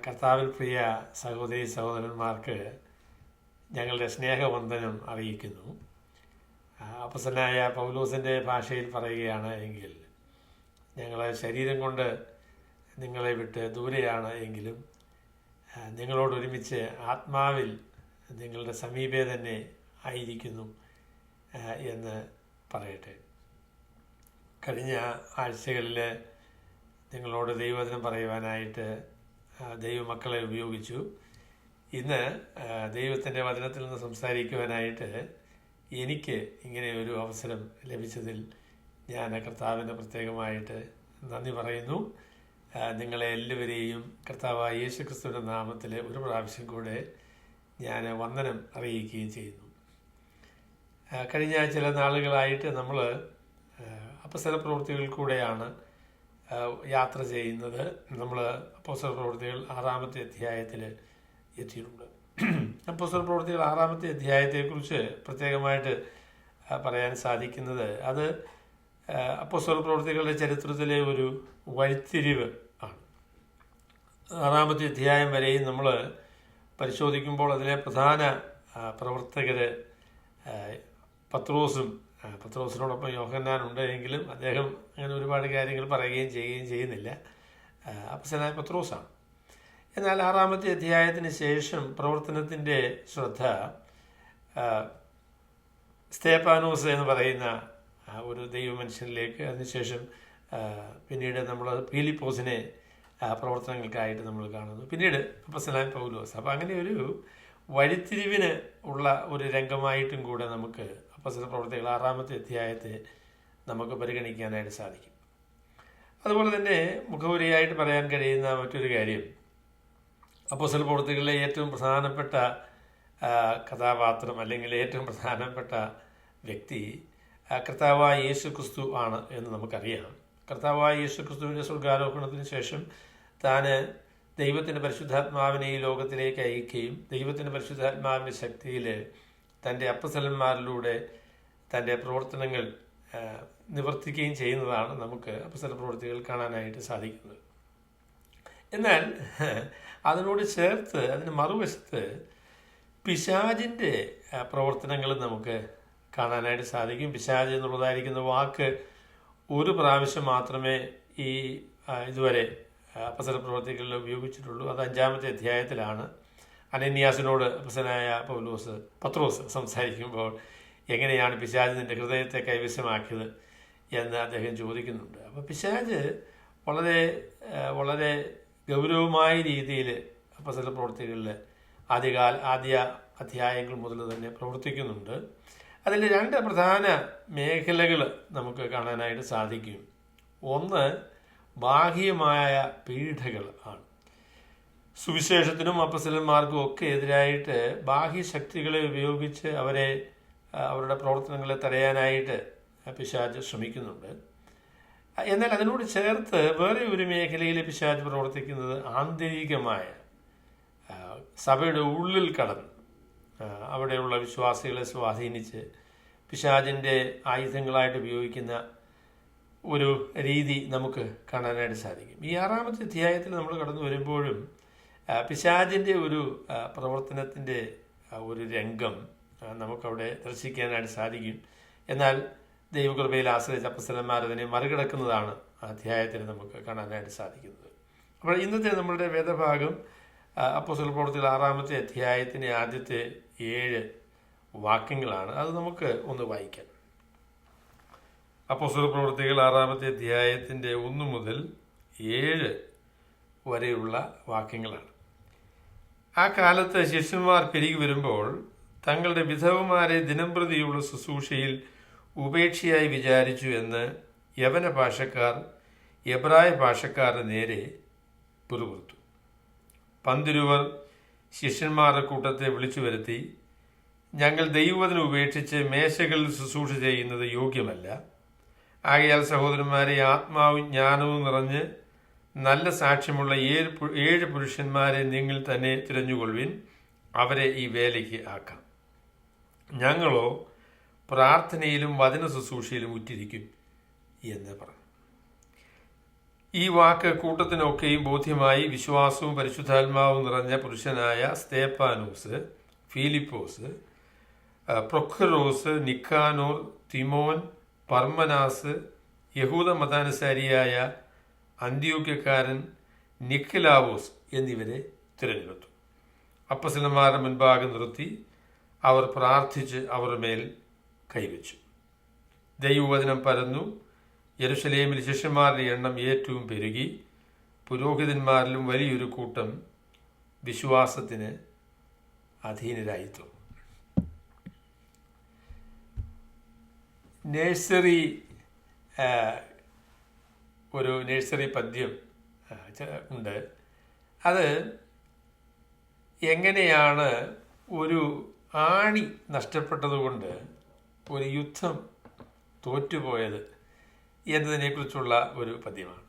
കർത്താവിൽ പ്രിയ സഹോദരി സഹോദരന്മാർക്ക് ഞങ്ങളുടെ സ്നേഹവന്ദനം അറിയിക്കുന്നു. അപ്പോസ്തലനായ പൗലോസിൻ്റെ ഭാഷയിൽ പറയുകയാണ് എങ്കിൽ, ഞങ്ങൾ ശരീരം കൊണ്ട് നിങ്ങളെ വിട്ട് ദൂരെയാണ് എങ്കിലും നിങ്ങളോടൊരുമിച്ച് ആത്മാവിൽ നിങ്ങളുടെ സമീപേ തന്നെ ആയിരിക്കുന്നു എന്ന് പറയട്ടെ. കഴിഞ്ഞ ആഴ്ചകളിൽ നിങ്ങളോട് ദൈവവചനം പറയുവാനായിട്ട് ദൈവമക്കളെ ഉപയോഗിച്ചു. ഇന്ന് ദൈവത്തിൻ്റെ വചനത്തിൽ നിന്ന് സംസാരിക്കുവാനായിട്ട് എനിക്ക് ഇങ്ങനെ ഒരു അവസരം ലഭിച്ചതിൽ ഞാൻ കർത്താവിന് പ്രത്യേകമായിട്ട് നന്ദി പറയുന്നു. നിങ്ങളെ എല്ലാവരെയും കർത്താവായ യേശുക്രിസ്തുവിൻ്റെ നാമത്തിൽ ഒരു പ്രാവശ്യം കൂടെ ഞാൻ വന്ദനം അറിയിക്കുകയും ചെയ്യുന്നു. കഴിഞ്ഞ ചില നാളുകളായിട്ട് നമ്മൾ അപ്പോസ്തല പ്രവൃത്തികളിൽ കൂടെയാണ് യാത്ര ചെയ്യുന്നത്. നമ്മൾ അപ്പോസ്തല പ്രവൃത്തികൾ 6-ാമത്തെ അധ്യായത്തിൽ എത്തിയിട്ടുണ്ട്. അപ്പോസ്തല പ്രവൃത്തികൾ 6-ാമത്തെ അധ്യായത്തെക്കുറിച്ച് പ്രത്യേകമായിട്ട് പറയാൻ സാധിക്കുന്നത്, അത് അപ്പോസ്തല പ്രവൃത്തികളുടെ ചരിത്രത്തിലെ ഒരു വഴിത്തിരിവ് ആണ്. 6-ാമത്തെ അധ്യായം വരെയും നമ്മൾ പരിശോധിക്കുമ്പോൾ അതിലെ പ്രധാന പ്രവർത്തകർ പത്രോസിനോടൊപ്പം യോഹന്നാൻ ഉണ്ട് എങ്കിലും അദ്ദേഹം അങ്ങനെ ഒരുപാട് കാര്യങ്ങൾ പറയുകയും ചെയ്യുന്നില്ല. അപ്പോസ്തലനായ പത്രോസാണ്. എന്നാൽ 6-ാമത്തെ അധ്യായത്തിന് ശേഷം പ്രവർത്തനത്തിൻ്റെ ശ്രദ്ധ സ്തേഫാനോസ് എന്ന് പറയുന്ന ഒരു ദൈവമനുഷ്യനിലേക്ക്, അതിനുശേഷം പിന്നീട് നമ്മൾ ഫിലിപ്പോസിനെ പ്രവർത്തനങ്ങൾക്കായിട്ട് നമ്മൾ കാണുന്നു. പിന്നീട് അപ്പോസ്തലനായ പൗലോസ്. അപ്പോൾ അങ്ങനെ ഒരു വഴിത്തിരിവിന് ഉള്ള ഒരു രംഗമായിട്ടും കൂടെ നമുക്ക് അപ്പോസ്തല പ്രവൃത്തികൾ 6-ാമത്തെ അധ്യായത്തെ നമുക്ക് പരിഗണിക്കാനായിട്ട് സാധിക്കും. അതുപോലെ തന്നെ മുഖവുരയായിട്ട് പറയാൻ കഴിയുന്ന മറ്റൊരു കാര്യം, അപ്പോസ്തല പ്രവൃത്തികളിലെ ഏറ്റവും പ്രധാനപ്പെട്ട കഥാപാത്രം അല്ലെങ്കിൽ ഏറ്റവും പ്രധാനപ്പെട്ട വ്യക്തി കർത്താവായ യേശുക്രിസ്തു ആണ് എന്ന് നമുക്കറിയാം. കർത്താവായ യേശുക്രിസ്തുവിൻ്റെ സ്വർഗ്ഗാരോഹണത്തിന് ശേഷം താൻ ദൈവത്തിൻ്റെ പരിശുദ്ധാത്മാവിനെ ഈ ലോകത്തിലേക്ക് അയക്കുകയും ദൈവത്തിൻ്റെ പരിശുദ്ധാത്മാവിൻ്റെ ശക്തിയിൽ തൻ്റെ അപ്പോസ്തലന്മാരിലൂടെ തൻ്റെ പ്രവർത്തനങ്ങൾ നിവർത്തിക്കുകയും ചെയ്യുന്നതാണ് നമുക്ക് അപ്പോസ്തല പ്രവൃത്തികൾ കാണാനായിട്ട് സാധിക്കുന്നത്. എന്നാൽ അതിനോട് ചേർത്ത് അതിന് മറുവശത്ത് പിശാചിൻ്റെ പ്രവർത്തനങ്ങൾ നമുക്ക് കാണാനായിട്ട് സാധിക്കും. പിശാച് എന്നുള്ളതായിരിക്കുന്ന വാക്ക് ഒരു പ്രാവശ്യം മാത്രമേ ഈ ഇതുവരെ അപ്പോസ്തല പ്രവൃത്തികളിൽ ഉപയോഗിച്ചിട്ടുള്ളൂ. അത് 5-ാമത്തെ അധ്യായത്തിലാണ്. അനന്യാസിനോട് അപ്പോസ്തലനായ പത്രോസ് സംസാരിക്കുമ്പോൾ എങ്ങനെയാണ് പിശാച് നിൻ്റെ ഹൃദയത്തെ കൈവശമാക്കിയത് എന്ന് അദ്ദേഹം ചോദിക്കുന്നുണ്ട്. അപ്പോൾ പിശാച് വളരെ വളരെ ഗൗരവമായ രീതിയിൽ അപ്പോസ്തല പ്രവൃത്തികളിൽ ആദ്യ അധ്യായങ്ങൾ മുതൽ തന്നെ പ്രവർത്തിക്കുന്നുണ്ട്. അതിൽ 2 പ്രധാന മേഖലകൾ നമുക്ക് കാണാനായിട്ട് സാധിക്കും. ഒന്ന് ബാഹ്യമായ പീഡകൾ ആണ്. സുവിശേഷത്തിനും അപ്പോസ്തലന്മാർക്കും ഒക്കെ എതിരായിട്ട് ബാഹ്യശക്തികളെ ഉപയോഗിച്ച് അവരുടെ പ്രവർത്തനങ്ങളെ തടയാനായിട്ട് പിശാച് ശ്രമിക്കുന്നുണ്ട്. എന്നാൽ അതിനോട് ചേർത്ത് വേറെ ഒരു മേഖലയിൽ പിശാച് പ്രവർത്തിക്കുന്നത് ആന്തരികമായ സഭയുടെ ഉള്ളിൽ കടന്ന് അവിടെയുള്ള വിശ്വാസികളെ സ്വാധീനിച്ച് പിശാചിൻ്റെ ആയുധങ്ങളായിട്ട് ഉപയോഗിക്കുന്ന ഒരു രീതി നമുക്ക് കാണാനായിട്ട് സാധിക്കും. ഈ 6-ാമത്തെ അധ്യായത്തിൽ നമ്മൾ കടന്നു വരുമ്പോഴും പിശാചിൻ്റെ ഒരു പ്രവർത്തനത്തിൻ്റെ ഒരു രംഗം നമുക്കവിടെ ദർശിക്കാനായിട്ട് സാധിക്കും. എന്നാൽ ദൈവകൃപയിൽ ആശ്രയിച്ച അപ്പോസ്തലന്മാർ അതിനെ മറികടക്കുന്നതാണ് അധ്യായത്തിൽ നമുക്ക് കാണാനായിട്ട് സാധിക്കുന്നത്. അപ്പോൾ ഇന്നത്തെ നമ്മളുടെ വേദഭാഗം അപ്പോസ്തല പ്രവൃത്തികൾ 6-ാമത്തെ അധ്യായത്തിൻ്റെ ആദ്യത്തെ 7 വാക്യങ്ങളാണ്. അത് നമുക്ക് ഒന്ന് വായിക്കാം. അപ്പോസ്തല പ്രവൃത്തികൾ 6-ാമത്തെ അധ്യായത്തിൻ്റെ 1 മുതൽ 7 വരെയുള്ള വാക്യങ്ങളാണ്. ആ കാലത്ത് ശിഷ്യന്മാർ പെരുകി വരുമ്പോൾ തങ്ങളുടെ വിധവമാരെ ദിനംപ്രതിയുള്ള ശുശ്രൂഷയിൽ ഉപേക്ഷയായി വിചാരിച്ചു എന്ന് യവന ഭാഷക്കാർ എബ്രായ ഭാഷക്കാരുടെ നേരെ പിറുപിറുത്തു. പന്തിരുവർ ശിഷ്യന്മാരുടെ കൂട്ടത്തെ വിളിച്ചു വരുത്തി, ഞങ്ങൾ ദൈവവചനം ഉപേക്ഷിച്ച് മേശകളിൽ ശുശ്രൂഷ ചെയ്യുന്നത് യോഗ്യമല്ല. ആകയാൽ സഹോദരന്മാരെ, ആത്മാവും ജ്ഞാനവും നിറഞ്ഞ് നല്ല സാക്ഷ്യമുള്ള 7 പുരുഷന്മാരെ നിങ്ങൾ തന്നെ തിരഞ്ഞുകൊള്ളുവിൻ, അവരെ ഈ വേലയ്ക്ക് ആക്കാം. ഞങ്ങളോ പ്രാർത്ഥനയിലും വചന ശുശ്രൂഷയിലും ഉറ്റിരിക്കും എന്ന് പറഞ്ഞു. ഈ വാക്ക് കൂട്ടത്തിനൊക്കെയും ബോധ്യമായി വിശ്വാസവും പരിശുദ്ധാത്മാവും നിറഞ്ഞ പുരുഷനായ സ്തേഫാനോസ്, ഫിലിപ്പോസ്, പ്രൊഖറോസ്, നിക്കാനോർ, തിമോൻ, പർമനാസ്, യഹൂദ മതാനുസാരിയായ അന്ത്യോക്യക്കാരൻ നിക്കലാവോസ് എന്നിവരെ തിരഞ്ഞെടുത്തു. അപ്പസ്തലന്മാരുടെ മുൻപാകെ നിർത്തി അവർ പ്രാർത്ഥിച്ച് അവരുടെ മേൽ കൈവച്ചു. ദൈവവചനം പരന്നു. യെരുശലേമിൽ ശിഷ്യന്മാരുടെ എണ്ണം ഏറ്റവും പെരുകി. പുരോഹിതന്മാരിലും വലിയൊരു കൂട്ടം വിശ്വാസത്തിന് അധീനരായിത്തീർന്നു. ഒരു നേഴ്സറി പദ്യം ഉണ്ട്. അത് എങ്ങനെയാണ് ഒരു ആണി നഷ്ടപ്പെട്ടതുകൊണ്ട് ഒരു യുദ്ധം തോറ്റുപോയത് എന്നതിനെക്കുറിച്ചുള്ള ഒരു പദ്യമാണ്.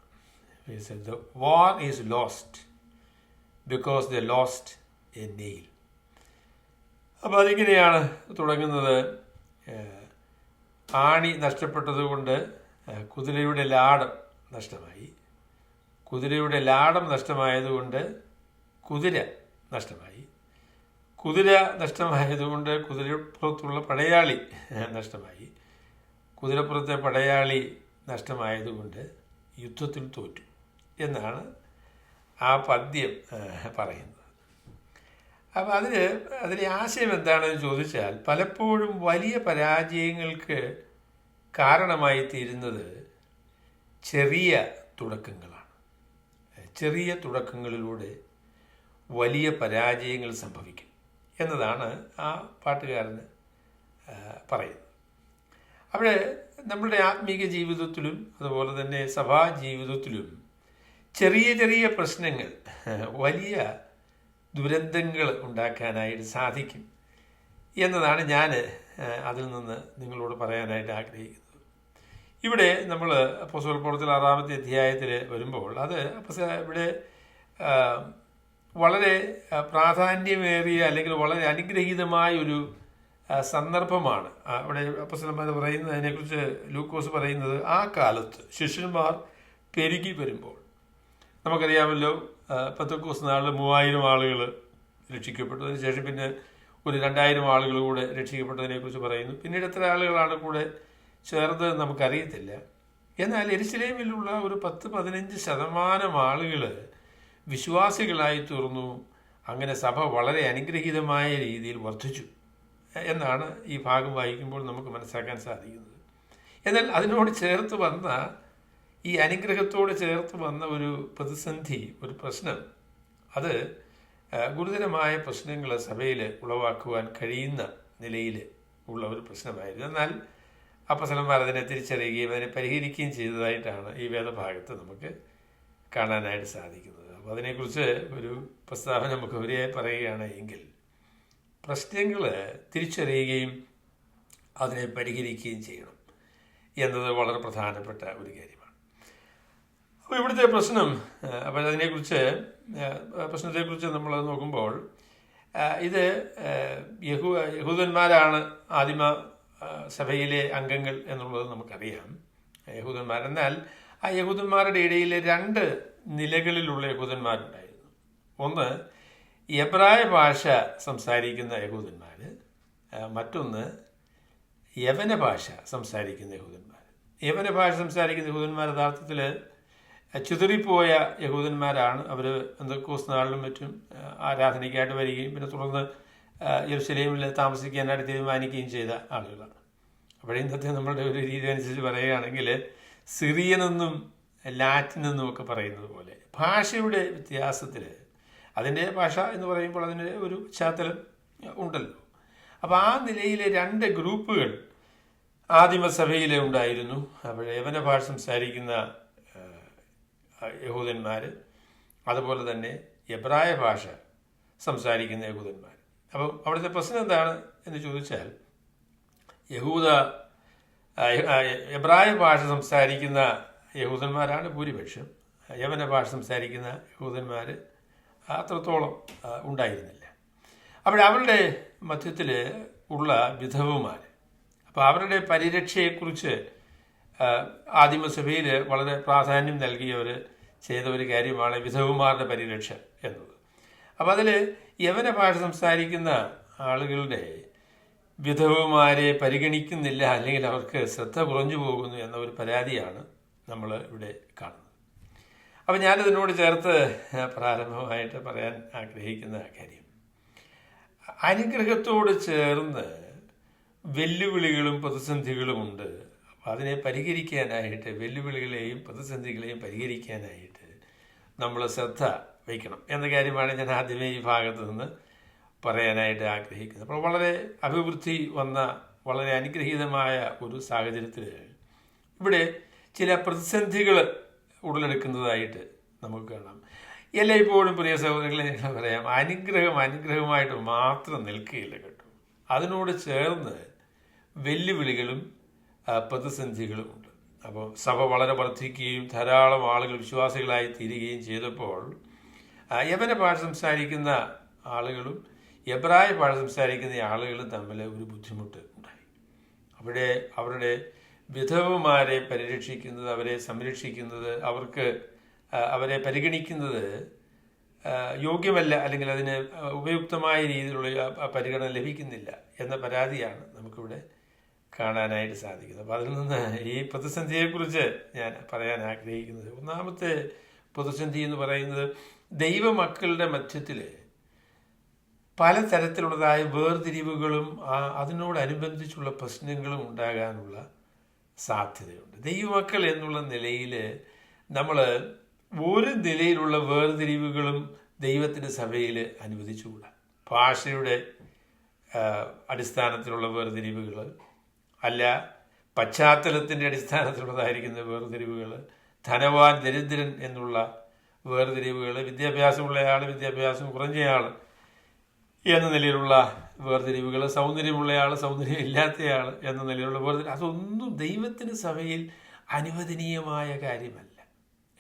The war is lost because they lost a nail. അപ്പോൾ അതിങ്ങനെയാണ് തുടങ്ങുന്നത്. ആണി നഷ്ടപ്പെട്ടതുകൊണ്ട് കുതിരയുടെ ലാടം നഷ്ടമായി. കുതിരയുടെ ലാടം നഷ്ടമായതുകൊണ്ട് കുതിര നഷ്ടമായി. കുതിര നഷ്ടമായതുകൊണ്ട് കുതിരപ്പുറത്തുള്ള പടയാളി നഷ്ടമായി. കുതിരപ്പുറത്തെ പടയാളി നഷ്ടമായതുകൊണ്ട് യുദ്ധത്തിൽ തോറ്റു എന്നാണ് ആ പദ്യം പറയുന്നത്. അപ്പം അതിലെ ആശയം എന്താണെന്ന് ചോദിച്ചാൽ, പലപ്പോഴും വലിയ പരാജയങ്ങൾക്ക് കാരണമായി തീരുന്നത് ചെറിയ തുടക്കങ്ങളാണ്. ചെറിയ തുടക്കങ്ങളിലൂടെ വലിയ പരാജയങ്ങൾ സംഭവിക്കും എന്നതാണ് ആ പാട്ടുകാരന് പറയുന്നത്. അവിടെ നമ്മുടെ ആത്മീക ജീവിതത്തിലും അതുപോലെ തന്നെ സഭാ ജീവിതത്തിലും ചെറിയ ചെറിയ പ്രശ്നങ്ങൾ വലിയ ദുരന്തങ്ങൾ ഉണ്ടാക്കാനായിട്ട് സാധിക്കും എന്നതാണ് ഞാൻ അതിൽ നിന്ന് നിങ്ങളോട് പറയാനായിട്ട് ആഗ്രഹിക്കുന്നത്. ഇവിടെ നമ്മൾ അപ്പോസ്തല പ്രവൃത്തികൾ 6-ാമത്തെ അധ്യായത്തിൽ വരുമ്പോൾ അത് ഇവിടെ വളരെ പ്രാധാന്യമേറിയ അല്ലെങ്കിൽ വളരെ അനുഗ്രഹീതമായ ഒരു സന്ദർഭമാണ്. അവിടെ അപ്പോസ്തലന്മാർ പറയുന്നത്, അതിനെക്കുറിച്ച് ലൂക്കോസ് പറയുന്നത്, ആ കാലത്ത് ശിഷ്യന്മാർ പെരുകി വരുമ്പോൾ, നമുക്കറിയാമല്ലോ പെന്തക്കോസ്ത് നാളിൽ 3000 ആളുകൾ രക്ഷിക്കപ്പെട്ടു. അതിനുശേഷം പിന്നെ ഒരു 2000 ആളുകൾ കൂടെ രക്ഷിക്കപ്പെട്ടതിനെക്കുറിച്ച് പറയുന്നു. പിന്നീട് എത്ര ആളുകളാണ് കൂടെ ചേർന്ന് നമുക്കറിയത്തില്ല. എന്നാൽ യെരുശലേമിലുള്ള ഒരു 10-15% ആളുകൾ വിശ്വാസികളായി തീർന്നു. അങ്ങനെ സഭ വളരെ അനുഗ്രഹീതമായ രീതിയിൽ വർദ്ധിച്ചു എന്നാണ് ഈ ഭാഗം വായിക്കുമ്പോൾ നമുക്ക് മനസ്സിലാക്കാൻ സാധിക്കുന്നത്. എന്നാൽ അതിനോട് ചേർത്ത് വന്ന, ഈ അനുഗ്രഹത്തോട് ചേർത്ത് വന്ന ഒരു പ്രതിസന്ധി, ഒരു പ്രശ്നം, അത് ഗുരുതരമായ പ്രശ്നങ്ങൾ സഭയിൽ ഉളവാക്കുവാൻ കഴിയുന്ന നിലയിൽ ഉള്ള ഒരു പ്രശ്നമായിരുന്നു. എന്നാൽ അപ്പോസ്തലന്മാർ അതിനെ തിരിച്ചറിയുകയും അതിനെ പരിഹരിക്കുകയും ചെയ്തതായിട്ടാണ് ഈ വേദഭാഗത്ത് നമുക്ക് കാണാനായിട്ട് സാധിക്കുന്നത്. അപ്പോൾ അതിനെക്കുറിച്ച് ഒരു പ്രസ്താവന നമുക്ക് ഉപരിയായി പറയുകയാണ് എങ്കിൽ, പ്രശ്നങ്ങൾ തിരിച്ചറിയുകയും അതിനെ പരിഹരിക്കുകയും ചെയ്യണം എന്നത് വളരെ പ്രധാനപ്പെട്ട ഒരു കാര്യമാണ്. അപ്പോൾ ഇവിടുത്തെ പ്രശ്നം, അപ്പോൾ പ്രശ്നത്തെക്കുറിച്ച് നമ്മൾ നോക്കുമ്പോൾ, ഇത് യഹൂദന്മാരാണ് ആദിമ സഭയിലെ അംഗങ്ങൾ എന്നുള്ളത് നമുക്കറിയാം, യഹൂദന്മാർ. എന്നാൽ ആ യഹൂദന്മാരുടെ ഇടയിൽ 2 നിലകളിലുള്ള യഹൂദന്മാരുണ്ടായിരുന്നു. ഒന്ന് എബ്രായ ഭാഷ സംസാരിക്കുന്ന യഹൂദന്മാർ, മറ്റൊന്ന് യവന ഭാഷ സംസാരിക്കുന്ന യഹൂദന്മാർ. യവന ഭാഷ സംസാരിക്കുന്ന യഹൂദന്മാർ യഥാർത്ഥത്തിൽ ചിതറിപ്പോയ യഹൂദന്മാരാണ്. അവർ പെന്തക്കോസ്ത് നാളിലും മറ്റും ആരാധനയ്ക്കായിട്ട് വരികയും പിന്നെ തുടർന്ന് യെരുശലേമിൽ താമസിക്കാനായിട്ട് തീരുമാനിക്കുകയും ചെയ്ത ആളുകളാണ്. അപ്പോഴേ ഇന്നത്തെ നമ്മളുടെ ഒരു രീതി അനുസരിച്ച് പറയുകയാണെങ്കിൽ സിറിയനെന്നും ലാറ്റിനെന്നും ഒക്കെ പറയുന്നത് പോലെ ഭാഷയുടെ വ്യത്യാസത്തിൽ, അതിൻ്റെ ഭാഷ എന്ന് പറയുമ്പോൾ അതിന് ഒരു പശ്ചാത്തലം ഉണ്ടല്ലോ. അപ്പോൾ ആ നിലയിലെ 2 ഗ്രൂപ്പുകൾ ആദിമസഭയിൽ ഉണ്ടായിരുന്നു. അപ്പോൾ യവന ഭാഷ സംസാരിക്കുന്ന യഹൂദന്മാർ, അതുപോലെ തന്നെ എബ്രായ ഭാഷ സംസാരിക്കുന്ന യഹൂദന്മാർ. അപ്പം അവിടുത്തെ പ്രശ്നം എന്താണ് എന്ന് ചോദിച്ചാൽ, എബ്രായ ഭാഷ സംസാരിക്കുന്ന യഹൂദന്മാരാണ് ഭൂരിപക്ഷം. യവന ഭാഷ സംസാരിക്കുന്ന യഹൂദന്മാർ അത്രത്തോളം ഉണ്ടായിരുന്നില്ല. അവരുടെ മധ്യത്തിൽ ഉള്ള വിധവമാർ, അപ്പോൾ അവരുടെ പരിരക്ഷയെക്കുറിച്ച് ആദിമസഭയിൽ വളരെ പ്രാധാന്യം നൽകിയവർ ചെയ്ത ഒരു കാര്യമാണ് വിധവമാരുടെ പരിരക്ഷ എന്നത്. അപ്പം അതിൽ യവന ഭാഷ സംസാരിക്കുന്ന ആളുകളുടെ വിധവമാരെ പരിഗണിക്കുന്നില്ല, അല്ലെങ്കിൽ അവർക്ക് ശ്രദ്ധ കുറഞ്ഞു പോകുന്നു എന്ന ഒരു പരാതിയാണ് നമ്മൾ ഇവിടെ കാണുന്നത്. അപ്പം ഞാനിതിനോട് ചേർത്ത് പ്രാരംഭമായിട്ട് പറയാൻ ആഗ്രഹിക്കുന്ന കാര്യം, അനുഗ്രഹത്തോട് ചേർന്ന് വെല്ലുവിളികളും പ്രതിസന്ധികളുമുണ്ട്. അപ്പം അതിനെ പരിഹരിക്കാനായിട്ട്, വെല്ലുവിളികളെയും പ്രതിസന്ധികളെയും പരിഹരിക്കാനായിട്ട് നമ്മൾ ശ്രദ്ധ വയ്ക്കണം എന്ന കാര്യമാണ് ഞാൻ ആദ്യമേ ഈ ഭാഗത്ത് നിന്ന് പറയാനായിട്ട് ആഗ്രഹിക്കുന്നത്. അപ്പോൾ വളരെ അഭിവൃദ്ധി വന്ന വളരെ അനുഗ്രഹീതമായ ഒരു സാഹചര്യത്തിൽ ഇവിടെ ചില പ്രതിസന്ധികൾ ഉടലെടുക്കുന്നതായിട്ട് നമുക്ക് കാണാം. എല്ലായ്പ്പോഴും പ്രിയ സഹോദരങ്ങളെ ഞങ്ങൾ പറയാം, അനുഗ്രഹമായിട്ട് മാത്രം നിൽക്കുകയില്ല കേട്ടോ. അതിനോട് ചേർന്ന് വെല്ലുവിളികളും പ്രതിസന്ധികളുമുണ്ട്. അപ്പോൾ സഭ വളരെ വർദ്ധിക്കുകയും ധാരാളം ആളുകൾ വിശ്വാസികളായി തീരുകയും ചെയ്തപ്പോൾ യവന ഭാഷ സംസാരിക്കുന്ന ആളുകളും എബ്രായ ഭാഷ സംസാരിക്കുന്ന ആളുകളും തമ്മിൽ ഒരു ബുദ്ധിമുട്ട് ഉണ്ടായി. അവിടെ അവരുടെ വിധവമാരെ പരിരക്ഷിക്കുന്നത്, അവരെ സംരക്ഷിക്കുന്നത്, അവരെ പരിഗണിക്കുന്നത് യോഗ്യമല്ല, അല്ലെങ്കിൽ അതിന് ഉപയുക്തമായ രീതിയിലുള്ള പരിഗണന ലഭിക്കുന്നില്ല എന്ന പരാതിയാണ് നമുക്കിവിടെ കാണാനായിട്ട് സാധിക്കുന്നത്. അപ്പോൾ അതിൽ നിന്ന് ഈ പ്രതിസന്ധിയെക്കുറിച്ച് ഞാൻ പറയാൻ ആഗ്രഹിക്കുന്നത്, ഒന്നാമത്തെ പ്രതിസന്ധി എന്ന് പറയുന്നത് ദൈവമക്കളുടെ മധ്യത്തിൽ പലതരത്തിലുള്ളതായ വേർതിരിവുകളും അതിനോടനുബന്ധിച്ചുള്ള പ്രശ്നങ്ങളും ഉണ്ടാകാനുള്ള സാധ്യതയുണ്ട്. ദൈവമക്കൾ എന്നുള്ള നിലയിൽ നമ്മൾ ഒരു നിലയിലുള്ള വേർതിരിവുകളും ദൈവത്തിൻ്റെ സഭയിൽ അനുവദിച്ചുകൂടാ. ഭാഷയുടെ അടിസ്ഥാനത്തിലുള്ള വേർതിരിവുകൾ അല്ല, പശ്ചാത്തലത്തിൻ്റെ അടിസ്ഥാനത്തിലുള്ളതായിരിക്കുന്ന വേർതിരിവുകൾ, ധനവാൻ ദരിദ്രൻ എന്നുള്ള വേർതിരിവുകൾ, വിദ്യാഭ്യാസമുള്ളയാൾ വിദ്യാഭ്യാസം കുറഞ്ഞയാൾ എന്ന നിലയിലുള്ള വേർതിരിവുകൾ, സൗന്ദര്യമുള്ളയാൾ സൗന്ദര്യം ഇല്ലാത്തയാൾ എന്ന നിലയിലുള്ള വേർതിരിവ്, അതൊന്നും ദൈവത്തിന് സഭയിൽ അനുവദനീയമായ കാര്യമല്ല.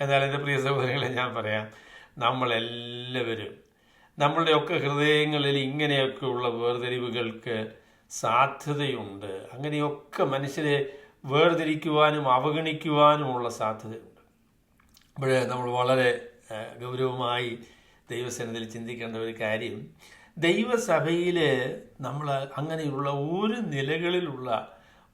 എന്നാൽ എൻ്റെ പ്രിയ സഹോദരങ്ങളെ ഞാൻ പറയാം, നമ്മളെല്ലാവരും നമ്മളുടെയൊക്കെ ഹൃദയങ്ങളിൽ ഇങ്ങനെയൊക്കെയുള്ള വേർതിരിവുകൾക്ക് സാധ്യതയുണ്ട്. അങ്ങനെയൊക്കെ മനുഷ്യരെ വേർതിരിക്കുവാനും അവഗണിക്കുവാനുമുള്ള സാധ്യതയുണ്ട്. അപ്പോൾ നമ്മൾ വളരെ ഗൗരവമായി ദൈവസന്നിധിയിൽ ചിന്തിക്കേണ്ട ഒരു കാര്യം, ദൈവസഭയിൽ നമ്മൾ അങ്ങനെയുള്ള ഒരു നിലകളിലുള്ള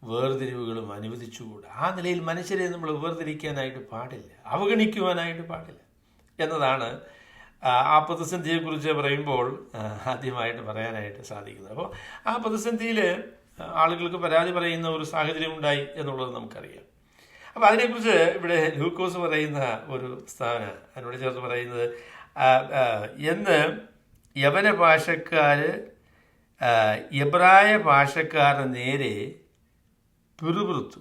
വേർതിരിവുകളും അനുവദിച്ചുകൂടാ. ആ നിലയിൽ മനുഷ്യരെ നമ്മൾ വേർതിരിക്കാനായിട്ട് പാടില്ല, അവഗണിക്കുവാനായിട്ട് പാടില്ല എന്നതാണ് ആ പ്രതിസന്ധിയെക്കുറിച്ച് പറയുമ്പോൾ ആദ്യമായിട്ട് പറയാനായിട്ട് സാധിക്കുന്നത്. അപ്പോൾ ആ പ്രതിസന്ധിയിൽ ആളുകൾക്ക് പരാതി പറയുന്ന ഒരു സാഹചര്യം ഉണ്ടായി എന്നുള്ളത് നമുക്കറിയാം. അപ്പോൾ അതിനെക്കുറിച്ച് ഇവിടെ ലൂക്കോസ് പറയുന്ന ഒരു പ്രസ്താവന അതിനോട് ചേർത്ത് പറയുന്നത്, എന്ന് യവന ഭാഷക്കാർ എബ്രായ ഭാഷക്കാരുടെ നേരെ പിറുപിറുത്തു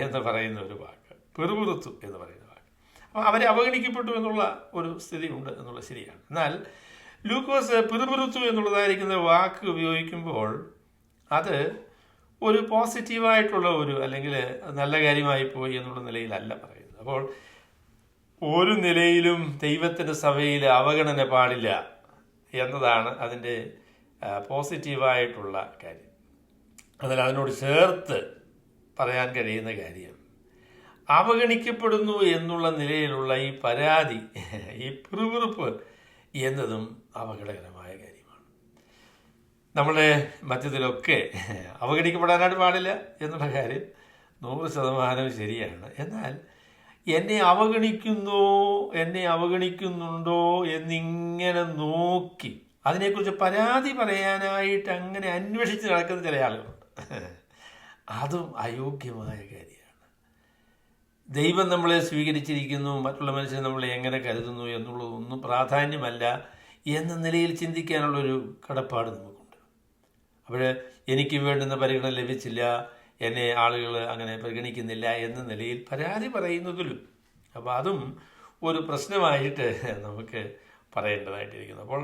എന്ന് പറയുന്ന ഒരു വാക്ക്, പിറുപിറുത്തു എന്ന് പറയുന്ന വാക്ക്. അപ്പോൾ അവരെ അവഗണിക്കപ്പെട്ടു എന്നുള്ള ഒരു സ്ഥിതി ഉണ്ട് എന്നുള്ളത് ശരിയാണ്. എന്നാൽ ലൂക്കോസ് പിറുപിറുത്തു എന്നുള്ളതായിരിക്കുന്ന വാക്ക് ഉപയോഗിക്കുമ്പോൾ അത് ഒരു പോസിറ്റീവായിട്ടുള്ള ഒരു, അല്ലെങ്കിൽ നല്ല കാര്യമായി പോയി എന്നുള്ള നിലയിലല്ല പറയുന്നത്. അപ്പോൾ ഒരു നിലയിലും ദൈവത്തിൻ്റെ സഭയിൽ അവഗണന പാടില്ല എന്നതാണ് അതിൻ്റെ പോസിറ്റീവായിട്ടുള്ള കാര്യം. എന്നാൽ അതിനോട് ചേർത്ത് പറയാൻ കഴിയുന്ന കാര്യം, അവഗണിക്കപ്പെടുന്നു എന്നുള്ള നിലയിലുള്ള ഈ പരാതി, ഈ പിറുപിറുപ്പ് എന്നതും അപകടകരമായ കാര്യമാണ്. നമ്മുടെ മധ്യത്തിലൊക്കെ അവഗണിക്കപ്പെടാനായിട്ട് പാടില്ല എന്നുള്ള കാര്യം 100% ശരിയാണ്. എന്നാൽ എന്നെ അവഗണിക്കുന്നുണ്ടോ എന്നിങ്ങനെ നോക്കി അതിനെക്കുറിച്ച് പരാതി പറയാനായിട്ട് അങ്ങനെ അന്വേഷിച്ച് നടക്കുന്ന ചില ആളുകളുണ്ട്. അതും അയോഗ്യമായ കാര്യമാണ്. ദൈവം നമ്മളെ സ്വീകരിച്ചിരിക്കുന്നു, മറ്റുള്ള മനുഷ്യർ നമ്മളെ എങ്ങനെ കരുതുന്നു എന്നുള്ളതൊന്നും പ്രാധാന്യമല്ല എന്ന നിലയിൽ ചിന്തിക്കാനുള്ളൊരു കടപ്പാട് നമുക്കുണ്ട്. അപ്പോൾ എനിക്ക് വേണ്ടുന്ന പരിഗണന ലഭിച്ചില്ല, എന്നെ ആളുകൾ അങ്ങനെ പരിഗണിക്കുന്നില്ല എന്ന നിലയിൽ പരാതി പറയുന്നതിലും, അപ്പോൾ അതും ഒരു പ്രശ്നമായിട്ട് നമുക്ക് പറയേണ്ടതായിട്ടിരിക്കുന്നു. അപ്പോൾ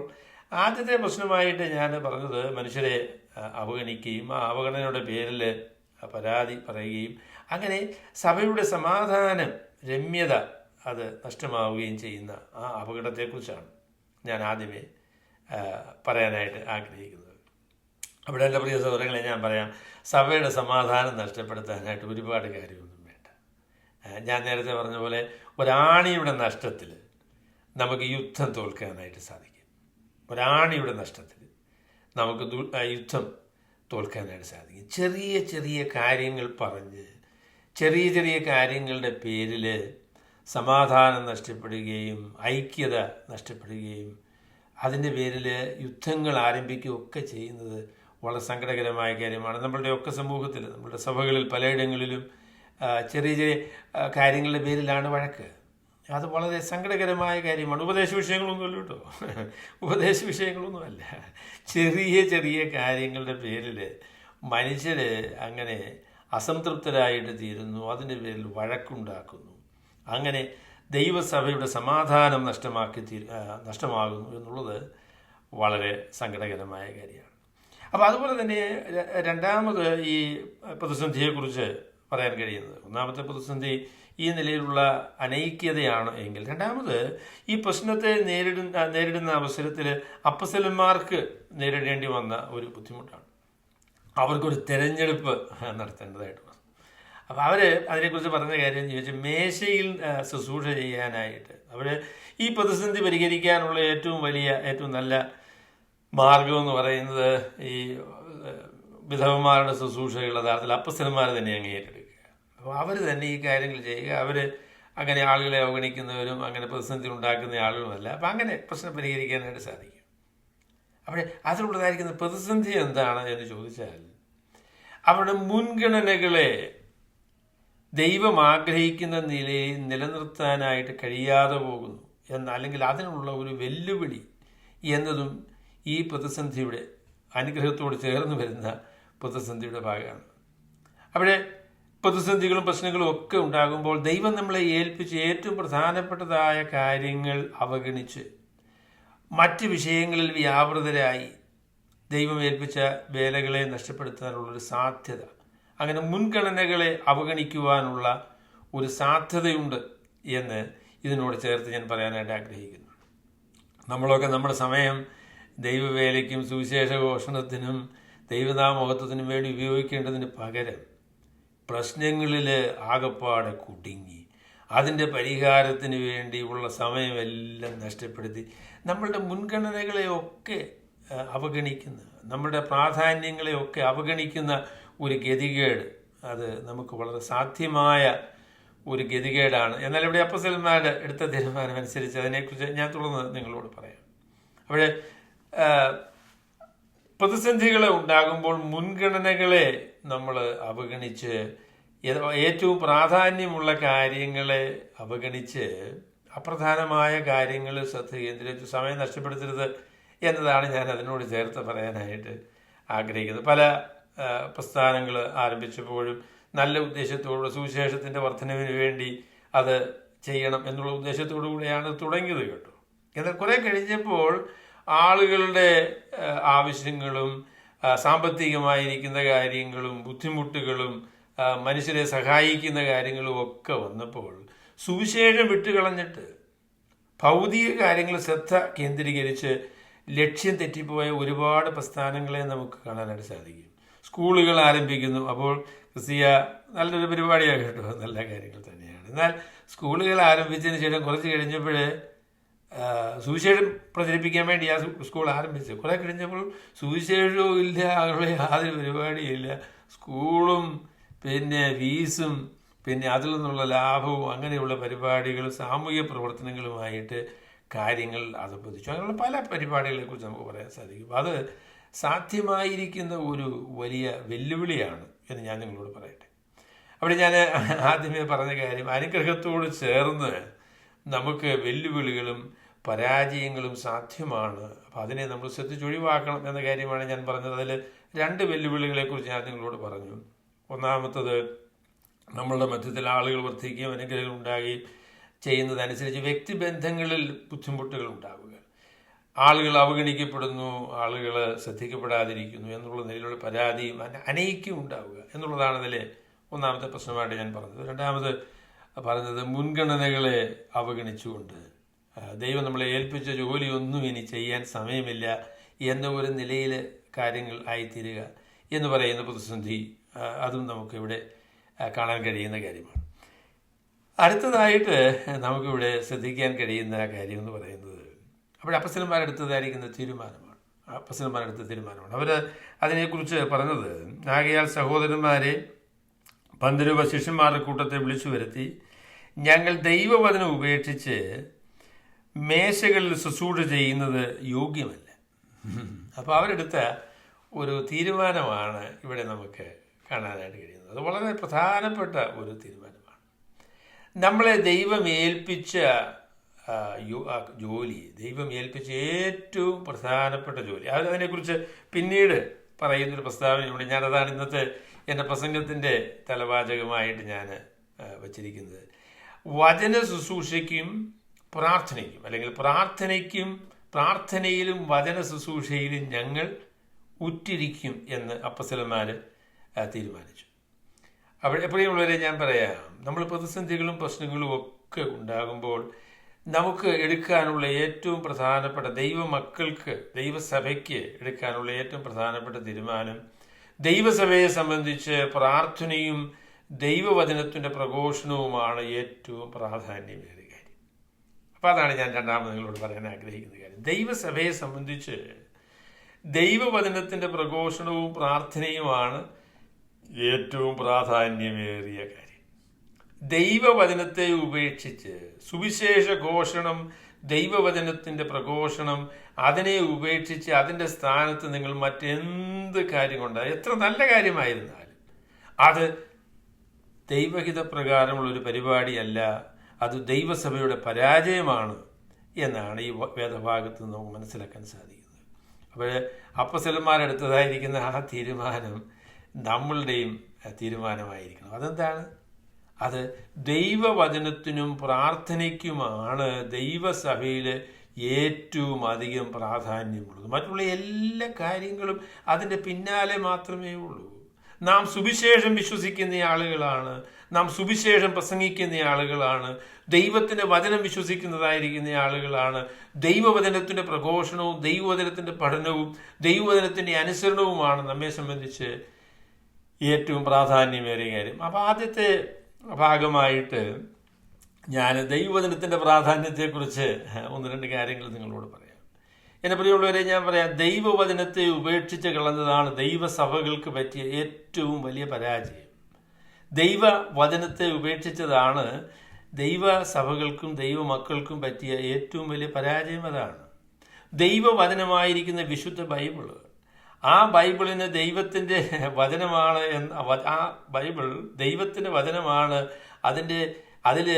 ആദ്യത്തെ പ്രശ്നമായിട്ട് ഞാൻ പറഞ്ഞത്, മനുഷ്യരെ അവഗണിക്കുകയും ആ അവഗണനയുടെ പേരിൽ പരാതി പറയുകയും അങ്ങനെ സഭയുടെ സമാധാനം, രമ്യത അത് നഷ്ടമാവുകയും ചെയ്യുന്ന ആ അപകടത്തെക്കുറിച്ചാണ് ഞാൻ ആദ്യമേ പറയാനായിട്ട് ആഗ്രഹിക്കുന്നത്. അവിടെ എൻ്റെ പ്രിയ സഹോദരങ്ങളെ ഞാൻ പറയാം, സഭയുടെ സമാധാനം നഷ്ടപ്പെടുത്താനായിട്ട് ഒരുപാട് കാര്യമൊന്നും വേണ്ട. ഞാൻ നേരത്തെ പറഞ്ഞ പോലെ ഒരാണിയുടെ നഷ്ടത്തിൽ നമുക്ക് യുദ്ധം തോൽക്കാനായിട്ട് സാധിക്കും. ഒരാണിയുടെ നഷ്ടത്തിൽ നമുക്ക് യുദ്ധം തോൽക്കാനായിട്ട് സാധിക്കും. ചെറിയ ചെറിയ കാര്യങ്ങൾ പറഞ്ഞ് ചെറിയ ചെറിയ കാര്യങ്ങളുടെ പേരിൽ സമാധാനം നഷ്ടപ്പെടുകയും ഐക്യത നഷ്ടപ്പെടുകയും അതിൻ്റെ പേരിൽ യുദ്ധങ്ങൾ ആരംഭിക്കുകയൊക്കെ ചെയ്യുന്നത് വളരെ സങ്കടകരമായ കാര്യമാണ്. നമ്മളുടെ ഒക്കെ സമൂഹത്തിൽ, നമ്മളുടെ സഭകളിൽ പലയിടങ്ങളിലും ചെറിയ ചെറിയ കാര്യങ്ങളുടെ പേരിലാണ് വഴക്ക്. അത് വളരെ സങ്കടകരമായ കാര്യമാണ്. ഉപദേശ വിഷയങ്ങളൊന്നുമല്ല കേട്ടോ, ഉപദേശ വിഷയങ്ങളൊന്നുമല്ല. ചെറിയ ചെറിയ കാര്യങ്ങളുടെ പേരിൽ മനുഷ്യർ അങ്ങനെ അസംതൃപ്തരായിട്ട് തീരുന്നു, അതിൻ്റെ പേരിൽ വഴക്കുണ്ടാക്കുന്നു. അങ്ങനെ ദൈവസഭയുടെ സമാധാനം നഷ്ടമാകുന്നു എന്നുള്ളത് വളരെ സങ്കടകരമായ കാര്യമാണ്. അപ്പോൾ അതുപോലെ തന്നെ രണ്ടാമത് ഈ പ്രതിസന്ധിയെക്കുറിച്ച് പറയാൻ കഴിയുന്നത്, ഒന്നാമത്തെ പ്രതിസന്ധി ഈ നിലയിലുള്ള അനൈക്യതയാണ് എങ്കിൽ, രണ്ടാമത് ഈ പ്രശ്നത്തെ നേരിടുന്ന അവസരത്തിൽ അപ്പസ്തലന്മാർക്ക് നേരിടേണ്ടി വന്ന ഒരു ബുദ്ധിമുട്ടാണ്. അവർക്കൊരു തെരഞ്ഞെടുപ്പ് നടത്തേണ്ടതായിട്ട് വന്നു. അപ്പോൾ അവർ അതിനെക്കുറിച്ച് പറഞ്ഞ കാര്യം എന്ന് ചോദിച്ചാൽ, മേശയിൽ ശുശ്രൂഷ ചെയ്യാനായിട്ട് അവർ ഈ പ്രതിസന്ധി പരിഹരിക്കാനുള്ള ഏറ്റവും നല്ല മാർഗം എന്ന് പറയുന്നത് ഈ വിധവന്മാരുടെ ശുശ്രൂഷകൾ യഥാർത്ഥത്തിൽ അപ്പസ്തലന്മാർ തന്നെ അങ്ങ് ഏറ്റെടുക്കുക. അപ്പോൾ അവർ തന്നെ ഈ കാര്യങ്ങൾ ചെയ്യുക. അവർ അങ്ങനെ ആളുകളെ അവഗണിക്കുന്നവരും അങ്ങനെ പ്രതിസന്ധി ഉണ്ടാക്കുന്ന ആളുകളുമല്ല. അപ്പം അങ്ങനെ പ്രശ്നം പരിഹരിക്കാനായിട്ട് സാധിക്കും. അവിടെ അതിലുള്ളതായിരിക്കുന്ന പ്രതിസന്ധി എന്താണ് എന്ന് ചോദിച്ചാൽ, അവരുടെ മുൻഗണനകളെ ദൈവം ആഗ്രഹിക്കുന്ന നിലയിൽ നിലനിർത്താനായിട്ട് കഴിയാതെ പോകുന്നു അല്ലെങ്കിൽ അതിനുള്ള ഒരു വെല്ലുവിളി എന്നതും ഈ പ്രതിസന്ധിയുടെ അനുഗ്രഹത്തോട് ചേർന്ന് വരുന്ന പ്രതിസന്ധിയുടെ ഭാഗമാണ്. അവിടെ പ്രതിസന്ധികളും പ്രശ്നങ്ങളും ഒക്കെ ഉണ്ടാകുമ്പോൾ ദൈവം നമ്മളെ ഏൽപ്പിച്ച് ഏറ്റവും പ്രധാനപ്പെട്ടതായ കാര്യങ്ങൾ അവഗണിച്ച് മറ്റ് വിഷയങ്ങളിൽ വ്യാപൃതരായി ദൈവം ഏൽപ്പിച്ച വേലകളെ നഷ്ടപ്പെടുത്താനുള്ളൊരു സാധ്യത, അങ്ങനെ മുൻഗണനകളെ അവഗണിക്കുവാനുള്ള ഒരു സാധ്യതയുണ്ട് എന്ന് ഇതിനോട് ചേർത്ത് ഞാൻ പറയാനായിട്ട് ആഗ്രഹിക്കുന്നു. നമ്മളൊക്കെ നമ്മുടെ സമയം ദൈവവേലയ്ക്കും സുവിശേഷ ഘോഷണത്തിനും ദൈവനാമഹത്വത്തിനും വേണ്ടി ഉപയോഗിക്കേണ്ടതിന് പകരം പ്രശ്നങ്ങളിൽ ആകപ്പാടെ കുടുങ്ങി അതിൻ്റെ പരിഹാരത്തിന് വേണ്ടിയുള്ള സമയമെല്ലാം നഷ്ടപ്പെടുത്തി നമ്മളുടെ മുൻഗണനകളെയൊക്കെ അവഗണിക്കുന്ന, നമ്മുടെ പ്രാധാന്യങ്ങളെയൊക്കെ അവഗണിക്കുന്ന ഒരു ഗതികേട്, അത് നമുക്ക് വളരെ സാധ്യമായ ഒരു ഗതികേടാണ്. എന്നാൽ ഇവിടെ അപ്പോസ്തലന്മാർ എടുത്ത തീരുമാനം അനുസരിച്ച് അതിനെക്കുറിച്ച് ഞാൻ തുടർന്ന് നിങ്ങളോട് പറയാം. അവിടെ പ്രതിസന്ധികൾ ഉണ്ടാകുമ്പോൾ മുൻഗണനകളെ നമ്മൾ അവഗണിച്ച് ഏറ്റവും പ്രാധാന്യമുള്ള കാര്യങ്ങളെ അവഗണിച്ച് അപ്രധാനമായ കാര്യങ്ങൾ ശ്രദ്ധ കേന്ദ്രീകരിച്ച് സമയം നഷ്ടപ്പെടുത്തരുത് എന്നതാണ് ഞാൻ അതിനോട് ചേർത്ത് പറയാനായിട്ട് ആഗ്രഹിക്കുന്നത്. പല പ്രസ്ഥാനങ്ങൾ ആരംഭിച്ചപ്പോഴും നല്ല ഉദ്ദേശത്തോട് സുവിശേഷത്തിൻ്റെ വർധനവിന് വേണ്ടി അത് ചെയ്യണം എന്നുള്ള ഉദ്ദേശത്തോടു കൂടിയാണ് തുടങ്ങിയത് കേട്ടോ. എന്നാൽ കുറെ കഴിഞ്ഞപ്പോൾ ആളുകളുടെ ആവശ്യങ്ങളും സാമ്പത്തികമായിരിക്കുന്ന കാര്യങ്ങളും ബുദ്ധിമുട്ടുകളും മനുഷ്യരെ സഹായിക്കുന്ന കാര്യങ്ങളും ഒക്കെ വന്നപ്പോൾ സുവിശേഷം വിട്ടുകളഞ്ഞിട്ട് ഭൗതിക കാര്യങ്ങൾ ശ്രദ്ധ കേന്ദ്രീകരിച്ച് ലക്ഷ്യം തെറ്റിപ്പോയ ഒരുപാട് പ്രസ്ഥാനങ്ങളെ നമുക്ക് കാണാനായിട്ട് സാധിക്കും. സ്കൂളുകൾ ആരംഭിക്കുന്നു. അപ്പോൾ ക്രിസ്തീയ നല്ലൊരു പരിപാടിയാണ് കേട്ടോ, നല്ല കാര്യങ്ങൾ തന്നെയാണ്. എന്നാൽ സ്കൂളുകൾ ആരംഭിച്ചതിന് ശേഷം കുറച്ച് കഴിഞ്ഞപ്പോൾ സുവിശേഷം പ്രചരിപ്പിക്കാൻ വേണ്ടി ആ സ്കൂൾ ആരംഭിച്ചു. കുറെ കഴിഞ്ഞപ്പോൾ സുവിശേഷവും ഇല്ല, അവരുടെ യാതൊരു പരിപാടിയില്ല. സ്കൂളും പിന്നെ ഫീസും പിന്നെ അതിൽ നിന്നുള്ള ലാഭവും അങ്ങനെയുള്ള പരിപാടികളും സാമൂഹിക പ്രവർത്തനങ്ങളുമായിട്ട് കാര്യങ്ങൾ അധപ്പതിച്ചു. അങ്ങനെയുള്ള പല പരിപാടികളെക്കുറിച്ച് നമുക്ക് പറയാൻ സാധിക്കും. അത് സാധ്യമായിരിക്കുന്ന ഒരു വലിയ വെല്ലുവിളിയാണ് എന്ന് ഞാൻ നിങ്ങളോട് പറയട്ടെ. അവിടെ ഞാൻ ആദ്യമേ പറഞ്ഞ കാര്യം, അനുഗ്രഹത്തോട് ചേർന്ന് നമുക്ക് വെല്ലുവിളികളും പരാജയങ്ങളും സാധ്യമാണ്. അപ്പം അതിനെ നമ്മൾ ശ്രദ്ധിച്ചൊഴിവാക്കണം എന്ന കാര്യമാണ് ഞാൻ പറഞ്ഞത്. അതിൽ 2 വെല്ലുവിളികളെക്കുറിച്ച് ഞാൻ നിങ്ങളോട് പറഞ്ഞു. ഒന്നാമത്തത്, നമ്മളുടെ മധ്യത്തിൽ ആളുകൾ വർദ്ധിക്കുകയും അനുഗ്രഹങ്ങൾ ഉണ്ടാകുകയും ചെയ്യുന്നതനുസരിച്ച് വ്യക്തിബന്ധങ്ങളിൽ ബുദ്ധിമുട്ടുകൾ ഉണ്ടാവുക, ആളുകൾ അവഗണിക്കപ്പെടുന്നു, ആളുകൾ ശ്രദ്ധിക്കപ്പെടാതിരിക്കുന്നു എന്നുള്ള നിലയിലുള്ള പരാതിയും അനൈക്യം ഉണ്ടാവുക എന്നുള്ളതാണ് അതിലെ ഒന്നാമത്തെ പ്രശ്നമായിട്ട് ഞാൻ പറഞ്ഞത്. രണ്ടാമത് പറഞ്ഞത്, മുൻഗണനകളെ അവഗണിച്ചുകൊണ്ട് ദൈവം നമ്മളെ ഏൽപ്പിച്ച ജോലിയൊന്നും ഇനി ചെയ്യാൻ സമയമില്ല എന്ന ഒരു നിലയിൽ കാര്യങ്ങൾ ആയിത്തീരുക എന്ന് പറയുന്ന പ്രതിസന്ധി, അതും നമുക്കിവിടെ കാണാൻ കഴിയുന്ന കാര്യമാണ്. അടുത്തതായിട്ട് നമുക്കിവിടെ ശ്രദ്ധിക്കാൻ കഴിയുന്ന കാര്യം എന്ന് പറയുന്നത് അവിടെ അപ്പസ്തലന്മാരെടുത്തതായിരിക്കുന്ന തീരുമാനമാണ്. അപ്പസ്തലന്മാരെടുത്ത തീരുമാനമാണ്. അവർ അതിനെക്കുറിച്ച് പറഞ്ഞത്, ആകയാൽ സഹോദരന്മാരെ 12 ശിഷ്യന്മാരുടെ കൂട്ടത്തെ വിളിച്ചു വരുത്തി, ഞങ്ങൾ ദൈവവചനം ഉപേക്ഷിച്ച് മേശകളിൽ ശുശ്രൂഷ ചെയ്യുന്നത് യോഗ്യമല്ല. അപ്പോൾ അവരെടുത്ത ഒരു തീരുമാനമാണ് ഇവിടെ നമുക്ക് കാണാനായിട്ട് കഴിയുന്നത്. അത് വളരെ പ്രധാനപ്പെട്ട ഒരു തീരുമാനമാണ്. നമ്മളെ ദൈവം ഏൽപ്പിച്ച ജോലി, ദൈവം ഏൽപ്പിച്ച ഏറ്റവും പ്രധാനപ്പെട്ട ജോലി, അതിനെക്കുറിച്ച് പിന്നീട് പറയുന്നൊരു പ്രസ്താവനയുണ്ട്. ഞാനതാണ് ഇന്നത്തെ എൻ്റെ പ്രസംഗത്തിൻ്റെ തലവാചകമായിട്ട് ഞാൻ വച്ചിരിക്കുന്നത്. വചന ശുശ്രൂഷയ്ക്കും പ്രാർത്ഥനയ്ക്കും, അല്ലെങ്കിൽ പ്രാർത്ഥനയിലും വചന ശുശ്രൂഷയിലും ഞങ്ങൾ ഉറ്റിരിക്കും എന്ന് അപ്പസ്തലന്മാർ തീരുമാനിച്ചു. അവിടെ എപ്പോഴുള്ളവരെ ഞാൻ പറയാം, നമ്മൾ പ്രതിസന്ധികളും പ്രശ്നങ്ങളും ഒക്കെ ഉണ്ടാകുമ്പോൾ നമുക്ക് എടുക്കാനുള്ള ഏറ്റവും പ്രധാനപ്പെട്ട, ദൈവമക്കൾക്ക്, ദൈവസഭയ്ക്ക് എടുക്കാനുള്ള ഏറ്റവും പ്രധാനപ്പെട്ട തീരുമാനം, ദൈവസഭയെ സംബന്ധിച്ച് പ്രാർത്ഥനയും ദൈവവചനത്തിൻ്റെ പ്രഘോഷണവുമാണ് ഏറ്റവും പ്രാധാന്യമേറിയ കാര്യം. അപ്പോൾ അതാണ് ഞാൻ രണ്ടാമത് നിങ്ങളോട് പറയാൻ ആഗ്രഹിക്കുന്ന കാര്യം. ദൈവസഭയെ സംബന്ധിച്ച് ദൈവവചനത്തിൻ്റെ പ്രഘോഷണവും പ്രാർത്ഥനയുമാണ് ഏറ്റവും പ്രാധാന്യമേറിയ കാര്യം. ദൈവവചനത്തെ ഉപേക്ഷിച്ച് സുവിശേഷ ഘോഷണം, ദൈവവചനത്തിൻ്റെ പ്രഘോഷണം, അതിനെ ഉപേക്ഷിച്ച് അതിൻ്റെ സ്ഥാനത്ത് നിങ്ങൾ മറ്റെന്ത് കാര്യം കൊണ്ടാൽ, എത്ര നല്ല കാര്യമായിരുന്നാലും അത് ദൈവഹിതപ്രകാരമുള്ളൊരു പരിപാടിയല്ല, അത് ദൈവസഭയുടെ പരാജയമാണ് എന്നാണ് ഈ വേദഭാഗത്ത് നമുക്ക് മനസ്സിലാക്കാൻ സാധിക്കുന്നത്. അപ്പോൾ അപ്പസ്തലന്മാരെടുത്തതായിരിക്കുന്ന ആ തീരുമാനം നമ്മളുടെയും തീരുമാനമായിരിക്കണം. അതെന്താണ്? അത് ദൈവവചനത്തിനും പ്രാർത്ഥനയ്ക്കുമാണ് ദൈവസഭയിൽ ഏറ്റവും അധികം പ്രാധാന്യമുള്ളത്. മറ്റുള്ള എല്ലാ കാര്യങ്ങളും അതിൻ്റെ പിന്നാലെ മാത്രമേ ഉള്ളൂ. നാം സുവിശേഷം വിശ്വസിക്കുന്ന ആളുകളാണ്, നാം സുവിശേഷം പ്രസംഗിക്കുന്ന ആളുകളാണ്, ദൈവത്തിൻ്റെ വചനം വിശ്വസിക്കുന്നതായിരിക്കുന്ന ആളുകളാണ്. ദൈവവചനത്തിൻ്റെ പ്രഘോഷണവും ദൈവവചനത്തിൻ്റെ പഠനവും ദൈവവചനത്തിൻ്റെ അനുസരണവുമാണ് നമ്മെ സംബന്ധിച്ച് ഏറ്റവും പ്രാധാന്യമേറിയ കാര്യം. അപ്പോൾ ആദ്യത്തെ ഭാഗമായിട്ട് ഞാൻ ദൈവവചനത്തിൻ്റെ പ്രാധാന്യത്തെക്കുറിച്ച് 1-2 കാര്യങ്ങൾ നിങ്ങളോട് പറയാം. എന്നെ പ്രിയമുള്ളവരെ, ഞാൻ പറയാം, ദൈവവചനത്തെ ഉപേക്ഷിച്ച് കളഞ്ഞതാണ് ദൈവസഭകൾക്ക് പറ്റിയ ഏറ്റവും വലിയ പരാജയം. ദൈവവചനത്തെ ഉപേക്ഷിച്ചതാണ് ദൈവസഭകൾക്കും ദൈവമക്കൾക്കും പറ്റിയ ഏറ്റവും വലിയ പരാജയം. അതാണ് ദൈവവചനമായിരിക്കുന്ന വിശുദ്ധ ബൈബിള്. ആ ബൈബിളിന് ദൈവത്തിൻ്റെ വചനമാണ് ആ ബൈബിൾ ദൈവത്തിൻ്റെ വചനമാണ്. അതിൽ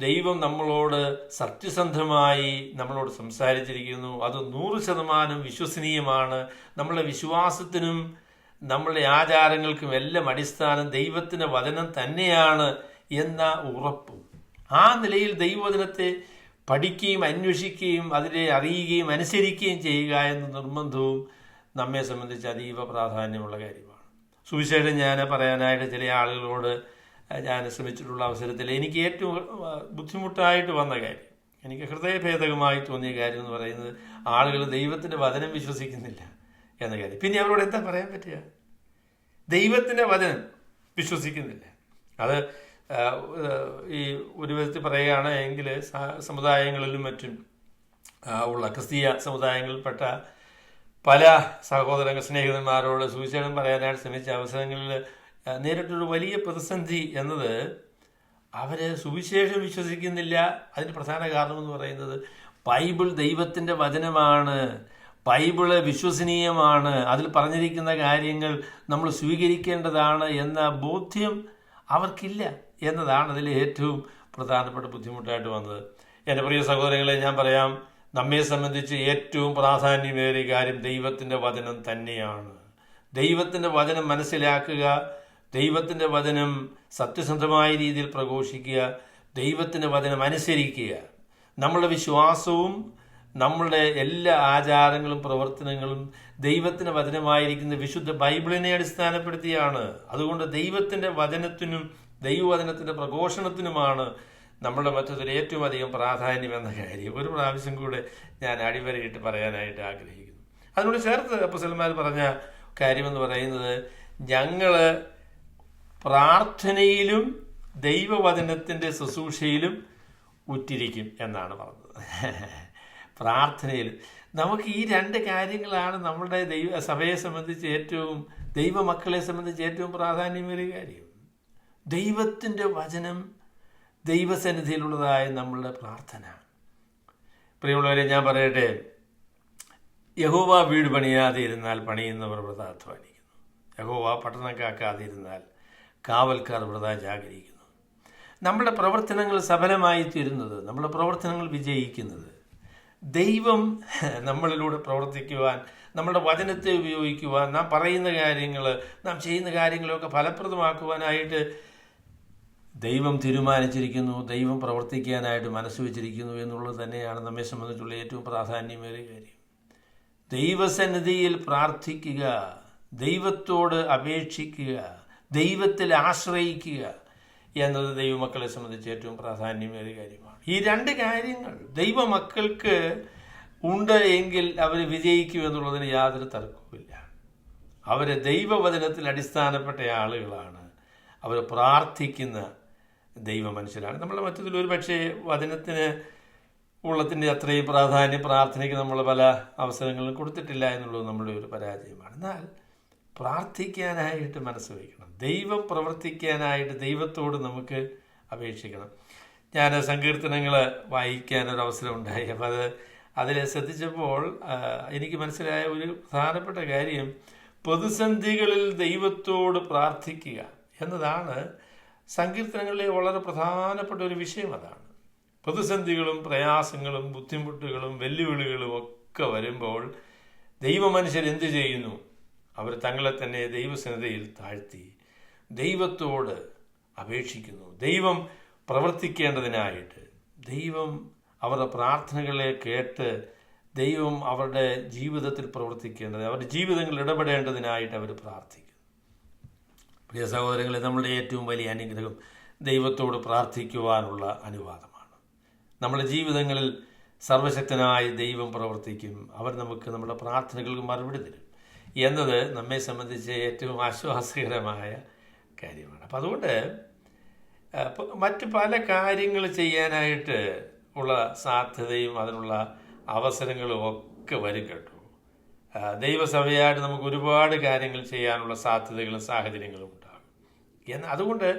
ദൈവം നമ്മളോട് സത്യസന്ധമായി നമ്മളോട് സംസാരിച്ചിരിക്കുന്നു. അത് 100% വിശ്വസനീയമാണ്. നമ്മളുടെ വിശ്വാസത്തിനും നമ്മളുടെ ആചാരങ്ങൾക്കും എല്ലാം അടിസ്ഥാനം ദൈവത്തിൻ്റെ വചനം തന്നെയാണ് എന്ന ഉറപ്പും, ആ നിലയിൽ ദൈവവചനത്തെ പഠിക്കുകയും അന്വേഷിക്കുകയും അതിനെ അറിയുകയും അനുസരിക്കുകയും ചെയ്യുക എന്ന നിർബന്ധവും നമ്മെ സംബന്ധിച്ച് അതീവ പ്രാധാന്യമുള്ള കാര്യമാണ്. സുവിശേഷം ഞാൻ പറയാനായിട്ട് ചില ആളുകളോട് ഞാൻ ശ്രമിച്ചിട്ടുള്ള അവസരത്തിൽ എനിക്ക് ഏറ്റവും ബുദ്ധിമുട്ടായിട്ട് വന്ന കാര്യം, എനിക്ക് ഹൃദയഭേദകമായി തോന്നിയ കാര്യം എന്ന് പറയുന്നത്, ആളുകൾ ദൈവത്തിൻ്റെ വചനം വിശ്വസിക്കുന്നില്ല എന്ന കാര്യം. പിന്നെ അവരോട് എന്താ പറയാൻ പറ്റുക? ദൈവത്തിൻ്റെ വചനം വിശ്വസിക്കുന്നില്ല. അത് ഈ ഒരു വിധത്തിൽ പറയുകയാണ് എങ്കിൽ സമുദായങ്ങളിലും മറ്റും ഉള്ള ക്രിസ്തീയ സമുദായങ്ങളിൽപ്പെട്ട പല സ്നേഹിതന്മാരോട് സുവിശേഷം പറയാനായിട്ട് ശ്രമിച്ച അവസരങ്ങളിൽ നേരിട്ടൊരു വലിയ പ്രതിസന്ധി എന്നത്, അവർ സുവിശേഷം വിശ്വസിക്കുന്നില്ല. അതിന് പ്രധാന കാരണമെന്ന് പറയുന്നത് ബൈബിൾ ദൈവത്തിൻ്റെ വചനമാണ്, ബൈബിള് വിശ്വസനീയമാണ്, അതിൽ പറഞ്ഞിരിക്കുന്ന കാര്യങ്ങൾ നമ്മൾ സ്വീകരിക്കേണ്ടതാണ് എന്ന ബോധ്യം അവർക്കില്ല എന്നതാണ് അതിൽ ഏറ്റവും പ്രധാനപ്പെട്ട ബുദ്ധിമുട്ടായിട്ട് വന്നത്. എൻ്റെ പ്രിയ സഹോദരങ്ങളെ, ഞാൻ പറയാം, നമ്മെ സംബന്ധിച്ച് ഏറ്റവും പ്രാധാന്യമേറിയ കാര്യം ദൈവത്തിൻ്റെ വചനം തന്നെയാണ്. ദൈവത്തിൻ്റെ വചനം മനസ്സിലാക്കുക, ദൈവത്തിൻ്റെ വചനം സത്യസന്ധമായ രീതിയിൽ പ്രഘോഷിക്കുക, ദൈവത്തിൻ്റെ വചനം അനുസരിക്കുക. നമ്മളുടെ വിശ്വാസവും നമ്മളുടെ എല്ലാ ആചാരങ്ങളും പ്രവർത്തനങ്ങളും ദൈവത്തിൻ്റെ വചനമായിരിക്കുന്ന വിശുദ്ധ ബൈബിളിനെ അടിസ്ഥാനപ്പെടുത്തിയാണ്. അതുകൊണ്ട് ദൈവത്തിൻ്റെ വചനത്തിനും ദൈവവചനത്തിൻ്റെ പ്രഘോഷണത്തിനുമാണ് നമ്മുടെ മറ്റൊരു ഏറ്റവും അധികം പ്രാധാന്യം എന്ന കാര്യം ഒരു പ്രാവശ്യം കൂടെ ഞാൻ അടിവരയിട്ട് പറയാനായിട്ട് ആഗ്രഹിക്കുന്നു. അതിനോട് ചേർത്ത് അപ്പോസ്തലന്മാർ പറഞ്ഞ കാര്യമെന്ന് പറയുന്നത്, ഞങ്ങൾ പ്രാർത്ഥനയിലും ദൈവവചനത്തിൻ്റെ ശുശ്രൂഷയിലും ഉറ്റിരിക്കും എന്നാണ് പറഞ്ഞത്. പ്രാർത്ഥനയിലും നമുക്ക് ഈ രണ്ട് കാര്യങ്ങളാണ് നമ്മുടെ സഭയെ സംബന്ധിച്ച് ഏറ്റവും, ദൈവമക്കളെ സംബന്ധിച്ച് ഏറ്റവും പ്രാധാന്യമേറിയ കാര്യം. ദൈവത്തിൻ്റെ വചനം, ദൈവസന്നിധിയിലുള്ളതായ നമ്മളുടെ പ്രാർത്ഥന. പ്രിയമുള്ളവരെ, ഞാൻ പറയട്ടെ, യഹോവ വീട് പണിയാതെ ഇരുന്നാൽ പണിയുന്നവർ വൃഥാ അധ്വാനിക്കുന്നു. യഹോവ പട്ടണം കാക്കാതെ ഇരുന്നാൽ കാവൽക്കാർ വൃഥാ ജാഗരിക്കുന്നു. നമ്മുടെ പ്രവർത്തനങ്ങൾ സഫലമായി തീരുന്നത്, നമ്മുടെ പ്രവർത്തനങ്ങൾ വിജയിക്കുന്നത്, ദൈവം നമ്മളിലൂടെ പ്രവർത്തിക്കുവാൻ, നമ്മുടെ വചനത്തെ ഉപയോഗിക്കുവാൻ, നാം പറയുന്ന കാര്യങ്ങൾ, നാം ചെയ്യുന്ന കാര്യങ്ങളൊക്കെ ഫലപ്രദമാക്കുവാനായിട്ട് ദൈവം തീരുമാനിച്ചിരിക്കുന്നു, ദൈവം പ്രവർത്തിക്കാനായിട്ട് മനസ്സ് വെച്ചിരിക്കുന്നു എന്നുള്ളത് തന്നെയാണ് നമ്മെ സംബന്ധിച്ചുള്ള ഏറ്റവും പ്രാധാന്യമേറിയ കാര്യം. ദൈവസന്നിധിയിൽ പ്രാർത്ഥിക്കുക, ദൈവത്തോട് അപേക്ഷിക്കുക, ദൈവത്തിൽ ആശ്രയിക്കുക എന്നത് ദൈവമക്കളെ സംബന്ധിച്ച് ഏറ്റവും പ്രാധാന്യമേറിയ കാര്യമാണ്. ഈ രണ്ട് കാര്യങ്ങൾ ദൈവമക്കൾക്ക് ഉണ്ട് എങ്കിൽ അവർ വിജയിക്കുമെന്നുള്ളതിന് യാതൊരു തർക്കവുമില്ല. അവർ ദൈവവചനത്തിൽ അടിസ്ഥാനപ്പെട്ട ആളുകളാണ്, അവർ പ്രാർത്ഥിക്കുന്ന ദൈവ മനുഷ്യരാണ്. നമ്മൾ മറ്റതിൽ ഒരു പക്ഷേ വചനത്തിന് ഉള്ളതിൻ്റെ അത്രയും പ്രാധാന്യം പ്രാർത്ഥനയ്ക്ക് നമ്മൾ പല അവസരങ്ങളും കൊടുത്തിട്ടില്ല എന്നുള്ളത് നമ്മുടെ ഒരു പരാജയമാണ്. എന്നാൽ പ്രാർത്ഥിക്കാനായിട്ട് മനസ്സ് വയ്ക്കണം, ദൈവം പ്രവർത്തിക്കാനായിട്ട് ദൈവത്തോട് നമുക്ക് അപേക്ഷിക്കണം. ഞാൻ സങ്കീർത്തനങ്ങൾ വായിക്കാനൊരവസരം ഉണ്ടായി. അപ്പോൾ അതിൽ ശ്രദ്ധിച്ചപ്പോൾ എനിക്ക് മനസ്സിലായ ഒരു പ്രധാനപ്പെട്ട കാര്യം, പ്രതിസന്ധികളിൽ ദൈവത്തോട് പ്രാർത്ഥിക്കുക എന്നതാണ് സങ്കീർത്തനങ്ങളിലെ വളരെ പ്രധാനപ്പെട്ട ഒരു വിഷയം. അതാണ് പ്രതിസന്ധികളും പ്രയാസങ്ങളും ബുദ്ധിമുട്ടുകളും വെല്ലുവിളികളും ഒക്കെ വരുമ്പോൾ ദൈവമനുഷ്യർ എന്തു ചെയ്യുന്നു? അവർ തങ്ങളെ തന്നെ ദൈവസന്നിധിയിൽ താഴ്ത്തി ദൈവത്തോട് അപേക്ഷിക്കുന്നു. ദൈവം പ്രവർത്തിക്കേണ്ടതിനായിട്ട്, ദൈവം അവരുടെ പ്രാർത്ഥനകളെ കേട്ട് ദൈവം അവരുടെ ജീവിതത്തിൽ പ്രവർത്തിക്കേണ്ടത്, അവരുടെ ജീവിതങ്ങളിൽ ഇടപെടേണ്ടതിനായിട്ട് അവർ പ്രാർത്ഥിക്കുന്നു. പ്രിയ സഹോദരങ്ങളെ, നമ്മളുടെ ഏറ്റവും വലിയ അനുഗ്രഹം ദൈവത്തോട് പ്രാർത്ഥിക്കുവാനുള്ള അനുവാദമാണ്. നമ്മുടെ ജീവിതങ്ങളിൽ സർവശക്തനായ ദൈവം പ്രവർത്തിക്കും. അവർ നമുക്ക് നമ്മുടെ പ്രാർത്ഥനകൾക്ക് മറുപടി തരും എന്നത് നമ്മെ സംബന്ധിച്ച് ഏറ്റവും ആശ്വാസകരമായ കാര്യമാണ്. അപ്പം അതുകൊണ്ട് മറ്റ് പല കാര്യങ്ങൾ ചെയ്യാനായിട്ട് ഉള്ള സാധ്യതയും അതിനുള്ള അവസരങ്ങളും ഒക്കെ വരും കേട്ടോ. ദൈവസഭയായിട്ട് നമുക്ക് ഒരുപാട് കാര്യങ്ങൾ ചെയ്യാനുള്ള സാധ്യതകളും സാഹചര്യങ്ങളും ഉണ്ടാകും. അതുകൊണ്ട്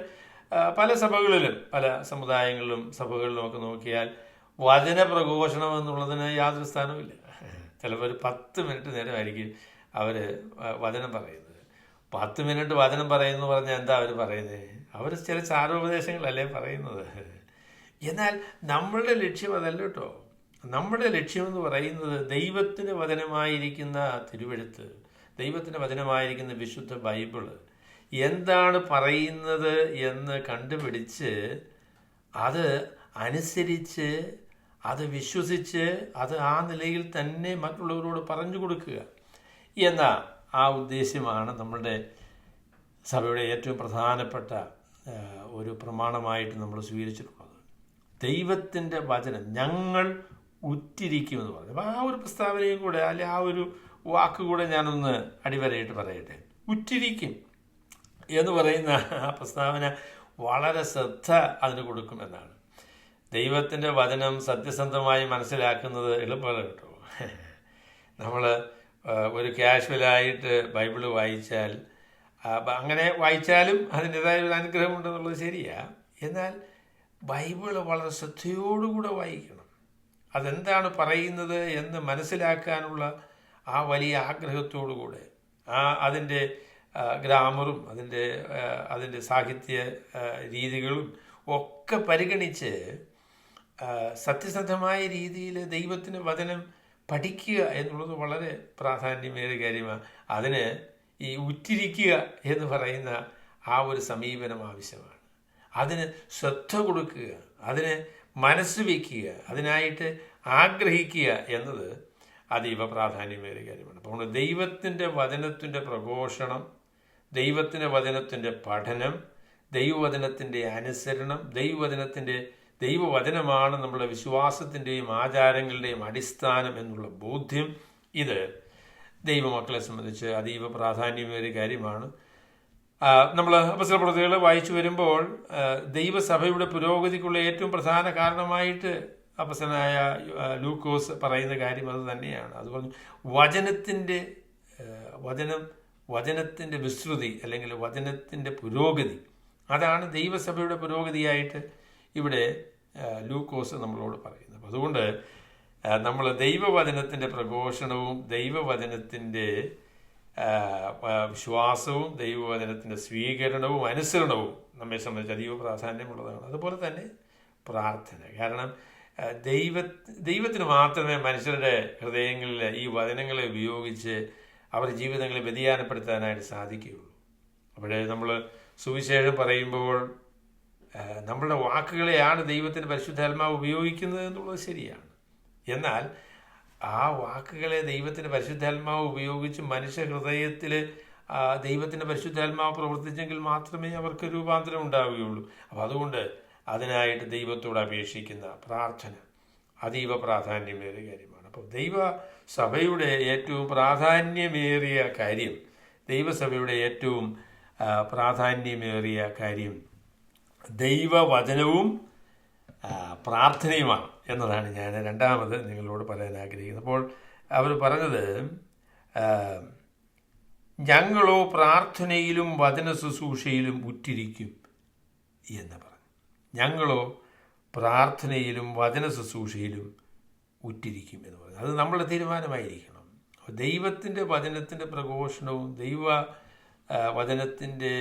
പല സഭകളിലും, പല സമുദായങ്ങളിലും സഭകളിലും ഒക്കെ നോക്കിയാൽ വചന പ്രഘോഷണം എന്നുള്ളതിന് യാതൊരു സ്ഥാനവുമില്ല. ചിലപ്പോൾ 10 മിനിറ്റ് നേരമായിരിക്കും അവർ വചനം പറയുന്നത്. 10 മിനിറ്റ് വചനം പറയുന്നു പറഞ്ഞാൽ എന്താ അവർ പറയുന്നത്? അവർ ചില ചാരോപദേശങ്ങളല്ലേ പറയുന്നത്. എന്നാൽ നമ്മളുടെ ലക്ഷ്യം അതല്ല കേട്ടോ. നമ്മുടെ ലക്ഷ്യമെന്ന് പറയുന്നത് ദൈവത്തിന് വചനമായിരിക്കുന്ന തിരുവെഴുത്ത്, ദൈവത്തിന് വചനമായിരിക്കുന്ന വിശുദ്ധ ബൈബിള് എന്താണ് പറയുന്നത് എന്ന് കണ്ടുപിടിച്ച് അത് അനുസരിച്ച്, അത് വിശ്വസിച്ച്, അത് ആ നിലയിൽ തന്നെ മറ്റുള്ളവരോട് പറഞ്ഞു കൊടുക്കുക എന്ന ആ ഉദ്ദേശ്യമാണ് നമ്മളുടെ സഭയുടെ ഏറ്റവും പ്രധാനപ്പെട്ട ഒരു പ്രമാണമായിട്ട് നമ്മൾ സ്വീകരിച്ചിട്ടുള്ളത്. ദൈവത്തിൻ്റെ വചനം ഞങ്ങൾ ഉറ്റിരിക്കുമെന്ന് പറഞ്ഞു. അപ്പോൾ ആ ഒരു പ്രസ്താവനയും കൂടെ, അല്ലെ ആ ഒരു വാക്കുകൂടെ ഞാനൊന്ന് അടിവരയിട്ട് പറയട്ടെ. ഉറ്റിരിക്കും എന്ന് പറയുന്ന ആ പ്രസ്താവന വളരെ ശ്രദ്ധ അതിന് കൊടുക്കുമെന്നാണ്. ദൈവത്തിൻ്റെ വചനം സത്യസന്ധമായി മനസ്സിലാക്കുന്നത് എളുപ്പമല്ല കേട്ടോ. നമ്മൾ ഒരു കാഷ്വലായിട്ട് ബൈബിള് വായിച്ചാൽ, അങ്ങനെ വായിച്ചാലും അതിൻ്റെതായ ഒരു അനുഗ്രഹമുണ്ടെന്നുള്ളത് ശരിയാ. എന്നാൽ ബൈബിള് വളരെ ശ്രദ്ധയോടുകൂടെ വായിക്കണം. അതെന്താണ് പറയുന്നത് എന്ന് മനസ്സിലാക്കാനുള്ള ആ വലിയ ആഗ്രഹത്തോടുകൂടെ, അതിൻ്റെ ഗ്രാമറും അതിൻ്റെ സാഹിത്യ രീതികളും ഒക്കെ പരിഗണിച്ച് സത്യസന്ധമായ രീതിയിൽ ദൈവത്തിൻ്റെ വചനം പഠിക്കുക എന്നുള്ളത് വളരെ പ്രാധാന്യമേറിയ കാര്യമാണ്. അതിന് ഈ ഉറ്റിരിക്കുക എന്ന് പറയുന്ന ആ ഒരു സമീപനം ആവശ്യമാണ്. അതിന് ശ്രദ്ധ കൊടുക്കുക, അതിന് മനസ്സ് വയ്ക്കുക, അതിനായിട്ട് ആഗ്രഹിക്കുക എന്നത് അതീവ പ്രാധാന്യമേറിയ കാര്യമാണ്. അപ്പോൾ ദൈവത്തിൻ്റെ വചനത്തിൻ്റെ പ്രഘോഷണം, ദൈവത്തിൻ്റെ വചനത്തിൻ്റെ പഠനം, ദൈവവചനത്തിൻ്റെ അനുസരണം, ദൈവവചനമാണ് നമ്മുടെ വിശ്വാസത്തിൻ്റെയും ആചാരങ്ങളുടെയും അടിസ്ഥാനം എന്നുള്ള ബോധ്യം, ഇത് ദൈവമക്കളെ സംബന്ധിച്ച് അതീവ പ്രാധാന്യമേറിയ കാര്യമാണ്. നമ്മൾ അപ്പോസ്തല പ്രവൃത്തികൾ വായിച്ചു വരുമ്പോൾ ദൈവസഭയുടെ പുരോഗതിക്കുള്ള ഏറ്റവും പ്രധാന കാരണമായിട്ട് അപ്പോസ്തലനായ ലൂക്കോസ് പറയുന്ന കാര്യം അത് തന്നെയാണ്. അതുപോലെ വചനത്തിൻ്റെ വിസ്തൃതി അല്ലെങ്കിൽ വചനത്തിൻ്റെ പുരോഗതി, അതാണ് ദൈവസഭയുടെ പുരോഗതിയായിട്ട് ഇവിടെ ലൂക്കോസ് നമ്മളോട് പറയുന്നത്. അപ്പം അതുകൊണ്ട് നമ്മൾ ദൈവവചനത്തിൻ്റെ പ്രഘോഷണവും ദൈവവചനത്തിൻ്റെ വിശ്വാസവും ദൈവവചനത്തിൻ്റെ സ്വീകരണവും അനുസരണവും നമ്മെ സംബന്ധിച്ച് അതീവ പ്രാധാന്യമുള്ളതാണ്. അതുപോലെ തന്നെ പ്രാർത്ഥന. കാരണം ദൈവത്തിന് മാത്രമേ മനുഷ്യരുടെ ഹൃദയങ്ങളിൽ ഈ വചനങ്ങളെ ഉപയോഗിച്ച് അവരുടെ ജീവിതങ്ങളെ വ്യതിയാനപ്പെടുത്താനായിട്ട് സാധിക്കുകയുള്ളൂ. അപ്പോഴേ നമ്മൾ സുവിശേഷം പറയുമ്പോൾ നമ്മളുടെ വാക്കുകളെയാണ് ദൈവത്തിൻ്റെ പരിശുദ്ധാത്മാവ് ഉപയോഗിക്കുന്നത് എന്നുള്ളത് ശരിയാണ്. എന്നാൽ ആ വാക്കുകളെ ദൈവത്തിൻ്റെ പരിശുദ്ധാത്മാവ് ഉപയോഗിച്ച് മനുഷ്യ ഹൃദയത്തിൽ ദൈവത്തിൻ്റെ പരിശുദ്ധാത്മാവ് പ്രവർത്തിച്ചെങ്കിൽ മാത്രമേ അവർക്ക് രൂപാന്തരം ഉണ്ടാവുകയുള്ളൂ. അപ്പോൾ അതുകൊണ്ട് അതിനായിട്ട് ദൈവത്തോട് അപേക്ഷിക്കുന്ന പ്രാർത്ഥന അതീവ പ്രാധാന്യമേറിയ കാര്യമാണ്. അപ്പോൾ ദൈവസഭയുടെ ഏറ്റവും പ്രാധാന്യമേറിയ കാര്യം ദൈവവചനവും പ്രാർത്ഥനയുമാണ് എന്നതാണ് ഞാൻ രണ്ടാമത് നിങ്ങളോട് പറയാൻ ആഗ്രഹിക്കുന്നത്. അപ്പോൾ അവർ പറഞ്ഞത്, ഞങ്ങളോ പ്രാർത്ഥനയിലും വചന ശുശ്രൂഷയിലും ഉറ്റിരിക്കും എന്ന് പറഞ്ഞു. ഞങ്ങളോ പ്രാർത്ഥനയിലും വചന ശുശ്രൂഷയിലും ഉറ്റിരിക്കും എന്ന് പറഞ്ഞു. അത് നമ്മളുടെ തീരുമാനമായിരിക്കണം. ദൈവത്തിൻ്റെ വചനത്തിൻ്റെ പ്രഘോഷണവും വചനത്തിൻ്റെ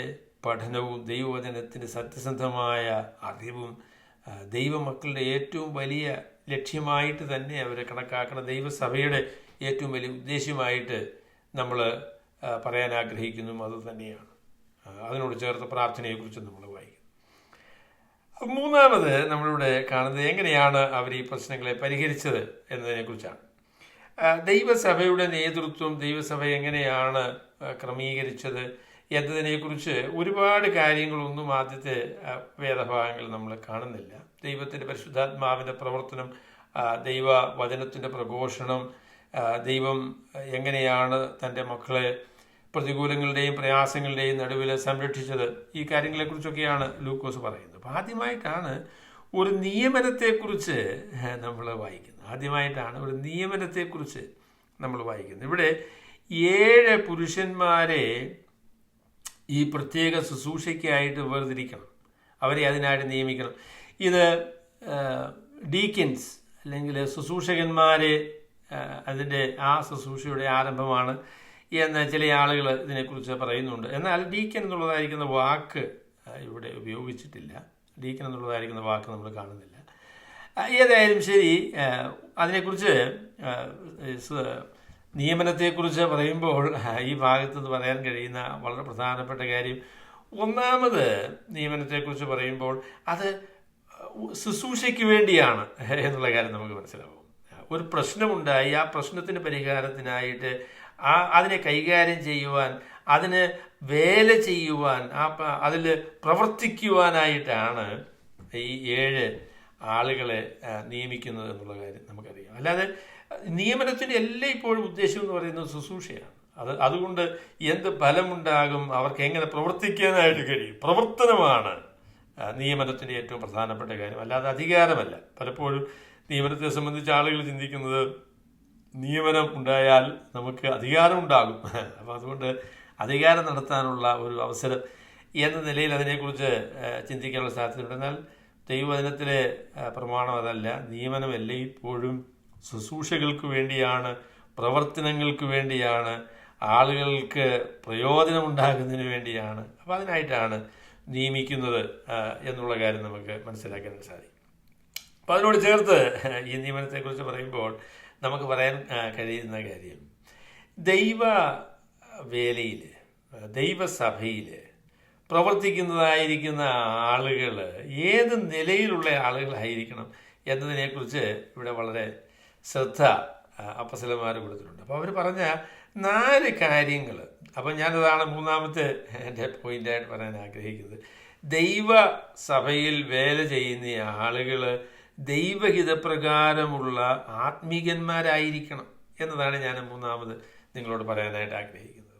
പഠനവും ദൈവവചനത്തിൻ്റെ സത്യസന്ധമായ അറിവും ദൈവമക്കളുടെ ഏറ്റവും വലിയ ലക്ഷ്യമായിട്ട് തന്നെ അവരെ കണക്കാക്കണം. ദൈവസഭയുടെ ഏറ്റവും വലിയ ഉദ്ദേശ്യമായിട്ട് നമ്മൾ പറയാൻ ആഗ്രഹിക്കുന്നതും അത് തന്നെയാണ്. അതിനോട് ചേർത്ത് പ്രാർത്ഥനയെക്കുറിച്ച് നമ്മൾ വായിക്കും. മൂന്നാമത് നമ്മളിവിടെ കാണുന്നത് എങ്ങനെയാണ് അവർ ഈ പ്രശ്നങ്ങളെ പരിഹരിച്ചത് എന്നതിനെക്കുറിച്ചാണ്. ദൈവസഭയുടെ നേതൃത്വം, ദൈവസഭ എങ്ങനെയാണ് ക്രമീകരിച്ചത് എന്നതിനെക്കുറിച്ച് ഒരുപാട് കാര്യങ്ങളൊന്നും ആദ്യത്തെ വേദഭാഗങ്ങളിൽ നമ്മൾ കാണുന്നില്ല. ദൈവത്തിൻ്റെ പരിശുദ്ധാത്മാവിൻ്റെ പ്രവർത്തനം, ദൈവവചനത്തിൻ്റെ പ്രഘോഷണം, ദൈവം എങ്ങനെയാണ് തൻ്റെ മക്കളെ പ്രതികൂലങ്ങളുടെയും പ്രയാസങ്ങളുടെയും നടുവിൽ സംരക്ഷിച്ചത്, ഈ കാര്യങ്ങളെക്കുറിച്ചൊക്കെയാണ് ലൂക്കോസ് പറയുന്നത്. അപ്പോൾ ആദ്യമായിട്ടാണ് ഒരു നിയമനത്തെക്കുറിച്ച് നമ്മൾ വായിക്കുന്നത്. ഇവിടെ 7 പുരുഷന്മാരെ ഈ പ്രത്യേക ശുശ്രൂഷയ്ക്കായിട്ട് വേർതിരിക്കണം, അവരെ അതിനായിട്ട് നിയമിക്കണം. ഇത് ഡീക്കൻസ് അല്ലെങ്കിൽ ശുശ്രൂഷകന്മാരെ അതിൻ്റെ ആ ശുശ്രൂഷയുടെ ആരംഭമാണ് എന്ന് ചില ആളുകൾ ഇതിനെക്കുറിച്ച് പറയുന്നുണ്ട്. എന്നാൽ ഡീക്കൻ എന്നുള്ളതായിരിക്കുന്ന വാക്ക് ഇവിടെ ഉപയോഗിച്ചിട്ടില്ല. ഡീക്കൻ എന്നുള്ളതായിരിക്കുന്ന വാക്ക് നമ്മൾ കാണുന്നില്ല. ഏതായാലും ശരി, അതിനെക്കുറിച്ച് നിയമനത്തെക്കുറിച്ച് പറയുമ്പോൾ ഈ ഭാഗത്തുനിന്ന് പറയാൻ കഴിയുന്ന വളരെ പ്രധാനപ്പെട്ട കാര്യം, ഒന്നാമത് നിയമനത്തെക്കുറിച്ച് പറയുമ്പോൾ അത് ശുശ്രൂഷയ്ക്ക് വേണ്ടിയാണ് എന്നുള്ള കാര്യം നമുക്ക് മനസ്സിലാവും. ഒരു പ്രശ്നമുണ്ടായി, ആ പ്രശ്നത്തിന് പരിഹാരത്തിനായിട്ട് അതിനെ കൈകാര്യം ചെയ്യുവാൻ, അതിന് വേല ചെയ്യുവാൻ, അതിൽ പ്രവർത്തിക്കുവാനായിട്ടാണ് ഈ 7 ആളുകളെ നിയമിക്കുന്നത് എന്നുള്ള കാര്യം നമുക്കറിയാം. അല്ലാതെ നിയമനത്തിൻ്റെ ഇപ്പോഴും ഉദ്ദേശം എന്ന് പറയുന്നത് ശുശ്രൂഷയാണ്. അതുകൊണ്ട് എന്ത് ഫലമുണ്ടാകും, അവർക്ക് എങ്ങനെ പ്രവർത്തിക്കാനായിട്ട് കഴിയും, പ്രവർത്തനമാണ് നിയമനത്തിൻ്റെ ഏറ്റവും പ്രധാനപ്പെട്ട കാര്യം, അല്ലാതെ അധികാരമല്ല. പലപ്പോഴും നിയമനത്തെ സംബന്ധിച്ച് ആളുകൾ ചിന്തിക്കുന്നത് നിയമനം ഉണ്ടായാൽ നമുക്ക് അധികാരം ഉണ്ടാകും, അപ്പോൾ അതുകൊണ്ട് അധികാരം നടത്താനുള്ള ഒരു അവസരം എന്ന നിലയിൽ അതിനെക്കുറിച്ച് ചിന്തിക്കാനുള്ള സാധ്യതയുണ്ട്. എന്നാൽ ദൈവവചനത്തിലെ പ്രമാണം അതല്ല. നിയമനം എല്ലായ്പ്പോഴും ശുശ്രൂഷകൾക്ക് വേണ്ടിയാണ്, പ്രവർത്തനങ്ങൾക്ക് വേണ്ടിയാണ്, ആളുകൾക്ക് പ്രയോജനമുണ്ടാകുന്നതിന് വേണ്ടിയാണ്. അപ്പോൾ അതിനായിട്ടാണ് നിയമിക്കുന്നത് എന്നുള്ള കാര്യം നമുക്ക് മനസ്സിലാക്കാൻ സാധിക്കും. അപ്പോൾ അതിനോട് ചേർത്ത് ഈ നിയമനത്തെക്കുറിച്ച് പറയുമ്പോൾ നമുക്ക് പറയാൻ കഴിയുന്ന കാര്യം, ദൈവവേലയിൽ, ദൈവസഭയിൽ പ്രവർത്തിക്കുന്നതായിരിക്കുന്ന ആളുകൾ ഏത് നിലയിലുള്ള ആളുകളായിരിക്കണം എന്നതിനെക്കുറിച്ച് ഇവിടെ വളരെ ശ്രദ്ധ അപ്പോസ്തലന്മാർ കൊടുത്തിട്ടുണ്ട്. അപ്പോൾ അവർ പറഞ്ഞ 4 കാര്യങ്ങൾ, അപ്പം ഞാനതാണ് മൂന്നാമത്തെ എൻ്റെ പോയിൻ്റായിട്ട് പറയാൻ ആഗ്രഹിക്കുന്നത്. ദൈവസഭയിൽ വേല ചെയ്യുന്ന ആളുകൾ ദൈവഹിതപ്രകാരമുള്ള ആത്മീകന്മാരായിരിക്കണം എന്നതാണ് ഞാൻ മൂന്നാമത് നിങ്ങളോട് പറയാനായിട്ട് ആഗ്രഹിക്കുന്നത്.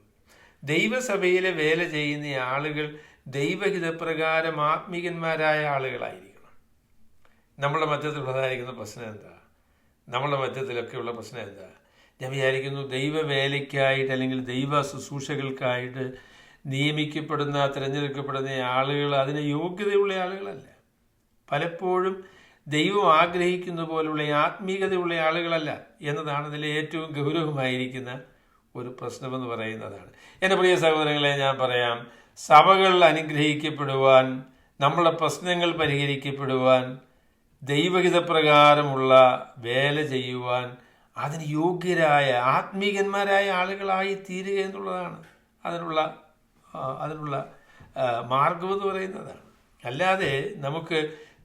ദൈവസഭയിലെ വേല ചെയ്യുന്ന ആളുകൾ ദൈവഹിതപ്രകാരം ആത്മീകന്മാരായ ആളുകളായിരിക്കണം. നമ്മളുടെ മധ്യത്തിലുള്ളതായിരിക്കുന്ന പ്രശ്നം എന്താ? നമ്മളുടെ മധ്യത്തിലൊക്കെയുള്ള പ്രശ്നം എന്താ? ഞാൻ വിചാരിക്കുന്നു ദൈവവേലയ്ക്കായിട്ട് അല്ലെങ്കിൽ ദൈവ ശുശ്രൂഷകൾക്കായിട്ട് നിയമിക്കപ്പെടുന്ന, തിരഞ്ഞെടുക്കപ്പെടുന്ന ആളുകൾ അതിന് യോഗ്യതയുള്ള ആളുകളല്ല. പലപ്പോഴും ദൈവം ആഗ്രഹിക്കുന്ന പോലുള്ള ആത്മീയതയുള്ള ആളുകളല്ല എന്നതാണ് ഇതിലെ ഏറ്റവും ഗൗരവമായിരിക്കുന്ന ഒരു പ്രശ്നമെന്ന് പറയുന്നതാണ്. എൻ്റെ പ്രിയ സഹോദരങ്ങളെ, ഞാൻ പറയാം, സഭകൾ അനുഗ്രഹിക്കപ്പെടുവാൻ, നമ്മളുടെ പ്രശ്നങ്ങൾ പരിഹരിക്കപ്പെടുവാൻ, ദൈവഹിതപ്രകാരമുള്ള വേല ചെയ്യുവാൻ അതിന് യോഗ്യരായ ആത്മീകന്മാരായ ആളുകളായി തീരുക എന്നുള്ളതാണ് അതിനുള്ള മാർഗമെന്ന് പറയുന്നതാണ്. അല്ലാതെ നമുക്ക്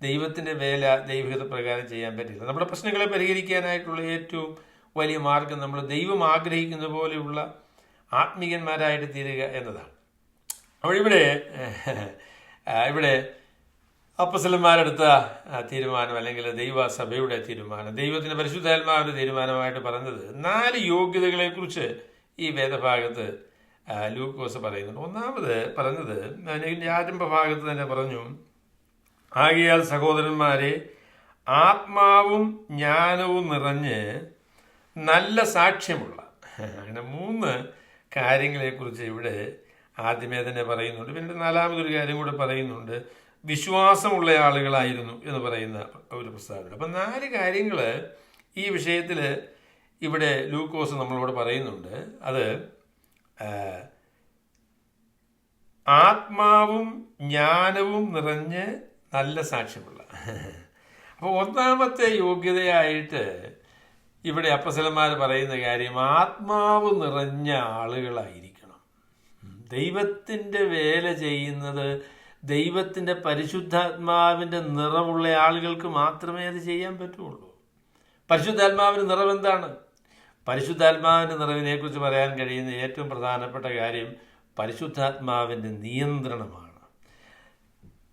ദൈവത്തിൻ്റെ വേല ദൈവഹിത പ്രകാരം ചെയ്യാൻ പറ്റില്ല. നമ്മുടെ പ്രശ്നങ്ങളെ പരിഹരിക്കാനായിട്ടുള്ള ഏറ്റവും വലിയ മാർഗം നമ്മൾ ദൈവം ആഗ്രഹിക്കുന്ന പോലെയുള്ള ആത്മീകന്മാരായിട്ട് തീരുക എന്നതാണ്. അപ്പോൾ ഇവിടെ അപ്പോസ്തലന്മാരെടുത്ത തീരുമാനം അല്ലെങ്കിൽ ദൈവസഭയുടെ തീരുമാനം, ദൈവത്തിൻ്റെ പരിശുദ്ധാത്മാവിൻ്റെ തീരുമാനമായിട്ട് പറഞ്ഞത് 4 യോഗ്യതകളെക്കുറിച്ച് ഈ വേദഭാഗത്ത് ലൂക്കോസ് പറയുന്നുണ്ട്. ഒന്നാമത് പറഞ്ഞത്, ഇതിൻ്റെ ആരംഭ ഭാഗത്ത് തന്നെ പറഞ്ഞു, ആകയാൽ സഹോദരന്മാരെ, ആത്മാവും ജ്ഞാനവും നിറഞ്ഞ് നല്ല സാക്ഷ്യമുള്ള, അങ്ങനെ 3 കാര്യങ്ങളെക്കുറിച്ച് ഇവിടെ ആദ്യമേ തന്നെ പറയുന്നുണ്ട്. പിന്നെ 4മതൊരു കാര്യം കൂടെ പറയുന്നുണ്ട്, വിശ്വാസമുള്ള ആളുകളായിരുന്നു എന്ന് പറയുന്ന ഒരു പ്രസ്താവന. അപ്പം 4 കാര്യങ്ങൾ ഈ വിഷയത്തിൽ ഇവിടെ ലൂക്കോസ് നമ്മളോട് പറയുന്നുണ്ട്. അത് ആത്മാവും ജ്ഞാനവും നിറഞ്ഞ് നല്ല സാക്ഷ്യമുള്ള. അപ്പോൾ ഒന്നാമത്തെ യോഗ്യതയായിട്ട് ഇവിടെ അപ്പോസ്തലന്മാർ പറയുന്ന കാര്യം ആത്മാവ് നിറഞ്ഞ ആളുകളായിരിക്കണം. ദൈവത്തിൻ്റെ വേല ചെയ്യുന്നത് ദൈവത്തിൻ്റെ പരിശുദ്ധാത്മാവിൻ്റെ നിറവുള്ള ആളുകൾക്ക് മാത്രമേ അത് ചെയ്യാൻ പറ്റുള്ളൂ. പരിശുദ്ധാത്മാവിൻ്റെ നിറവെന്താണ്? പരിശുദ്ധാത്മാവിൻ്റെ നിറവിനെക്കുറിച്ച് പറയാൻ കഴിയുന്ന ഏറ്റവും പ്രധാനപ്പെട്ട കാര്യം പരിശുദ്ധാത്മാവിൻ്റെ നിയന്ത്രണമാണ്.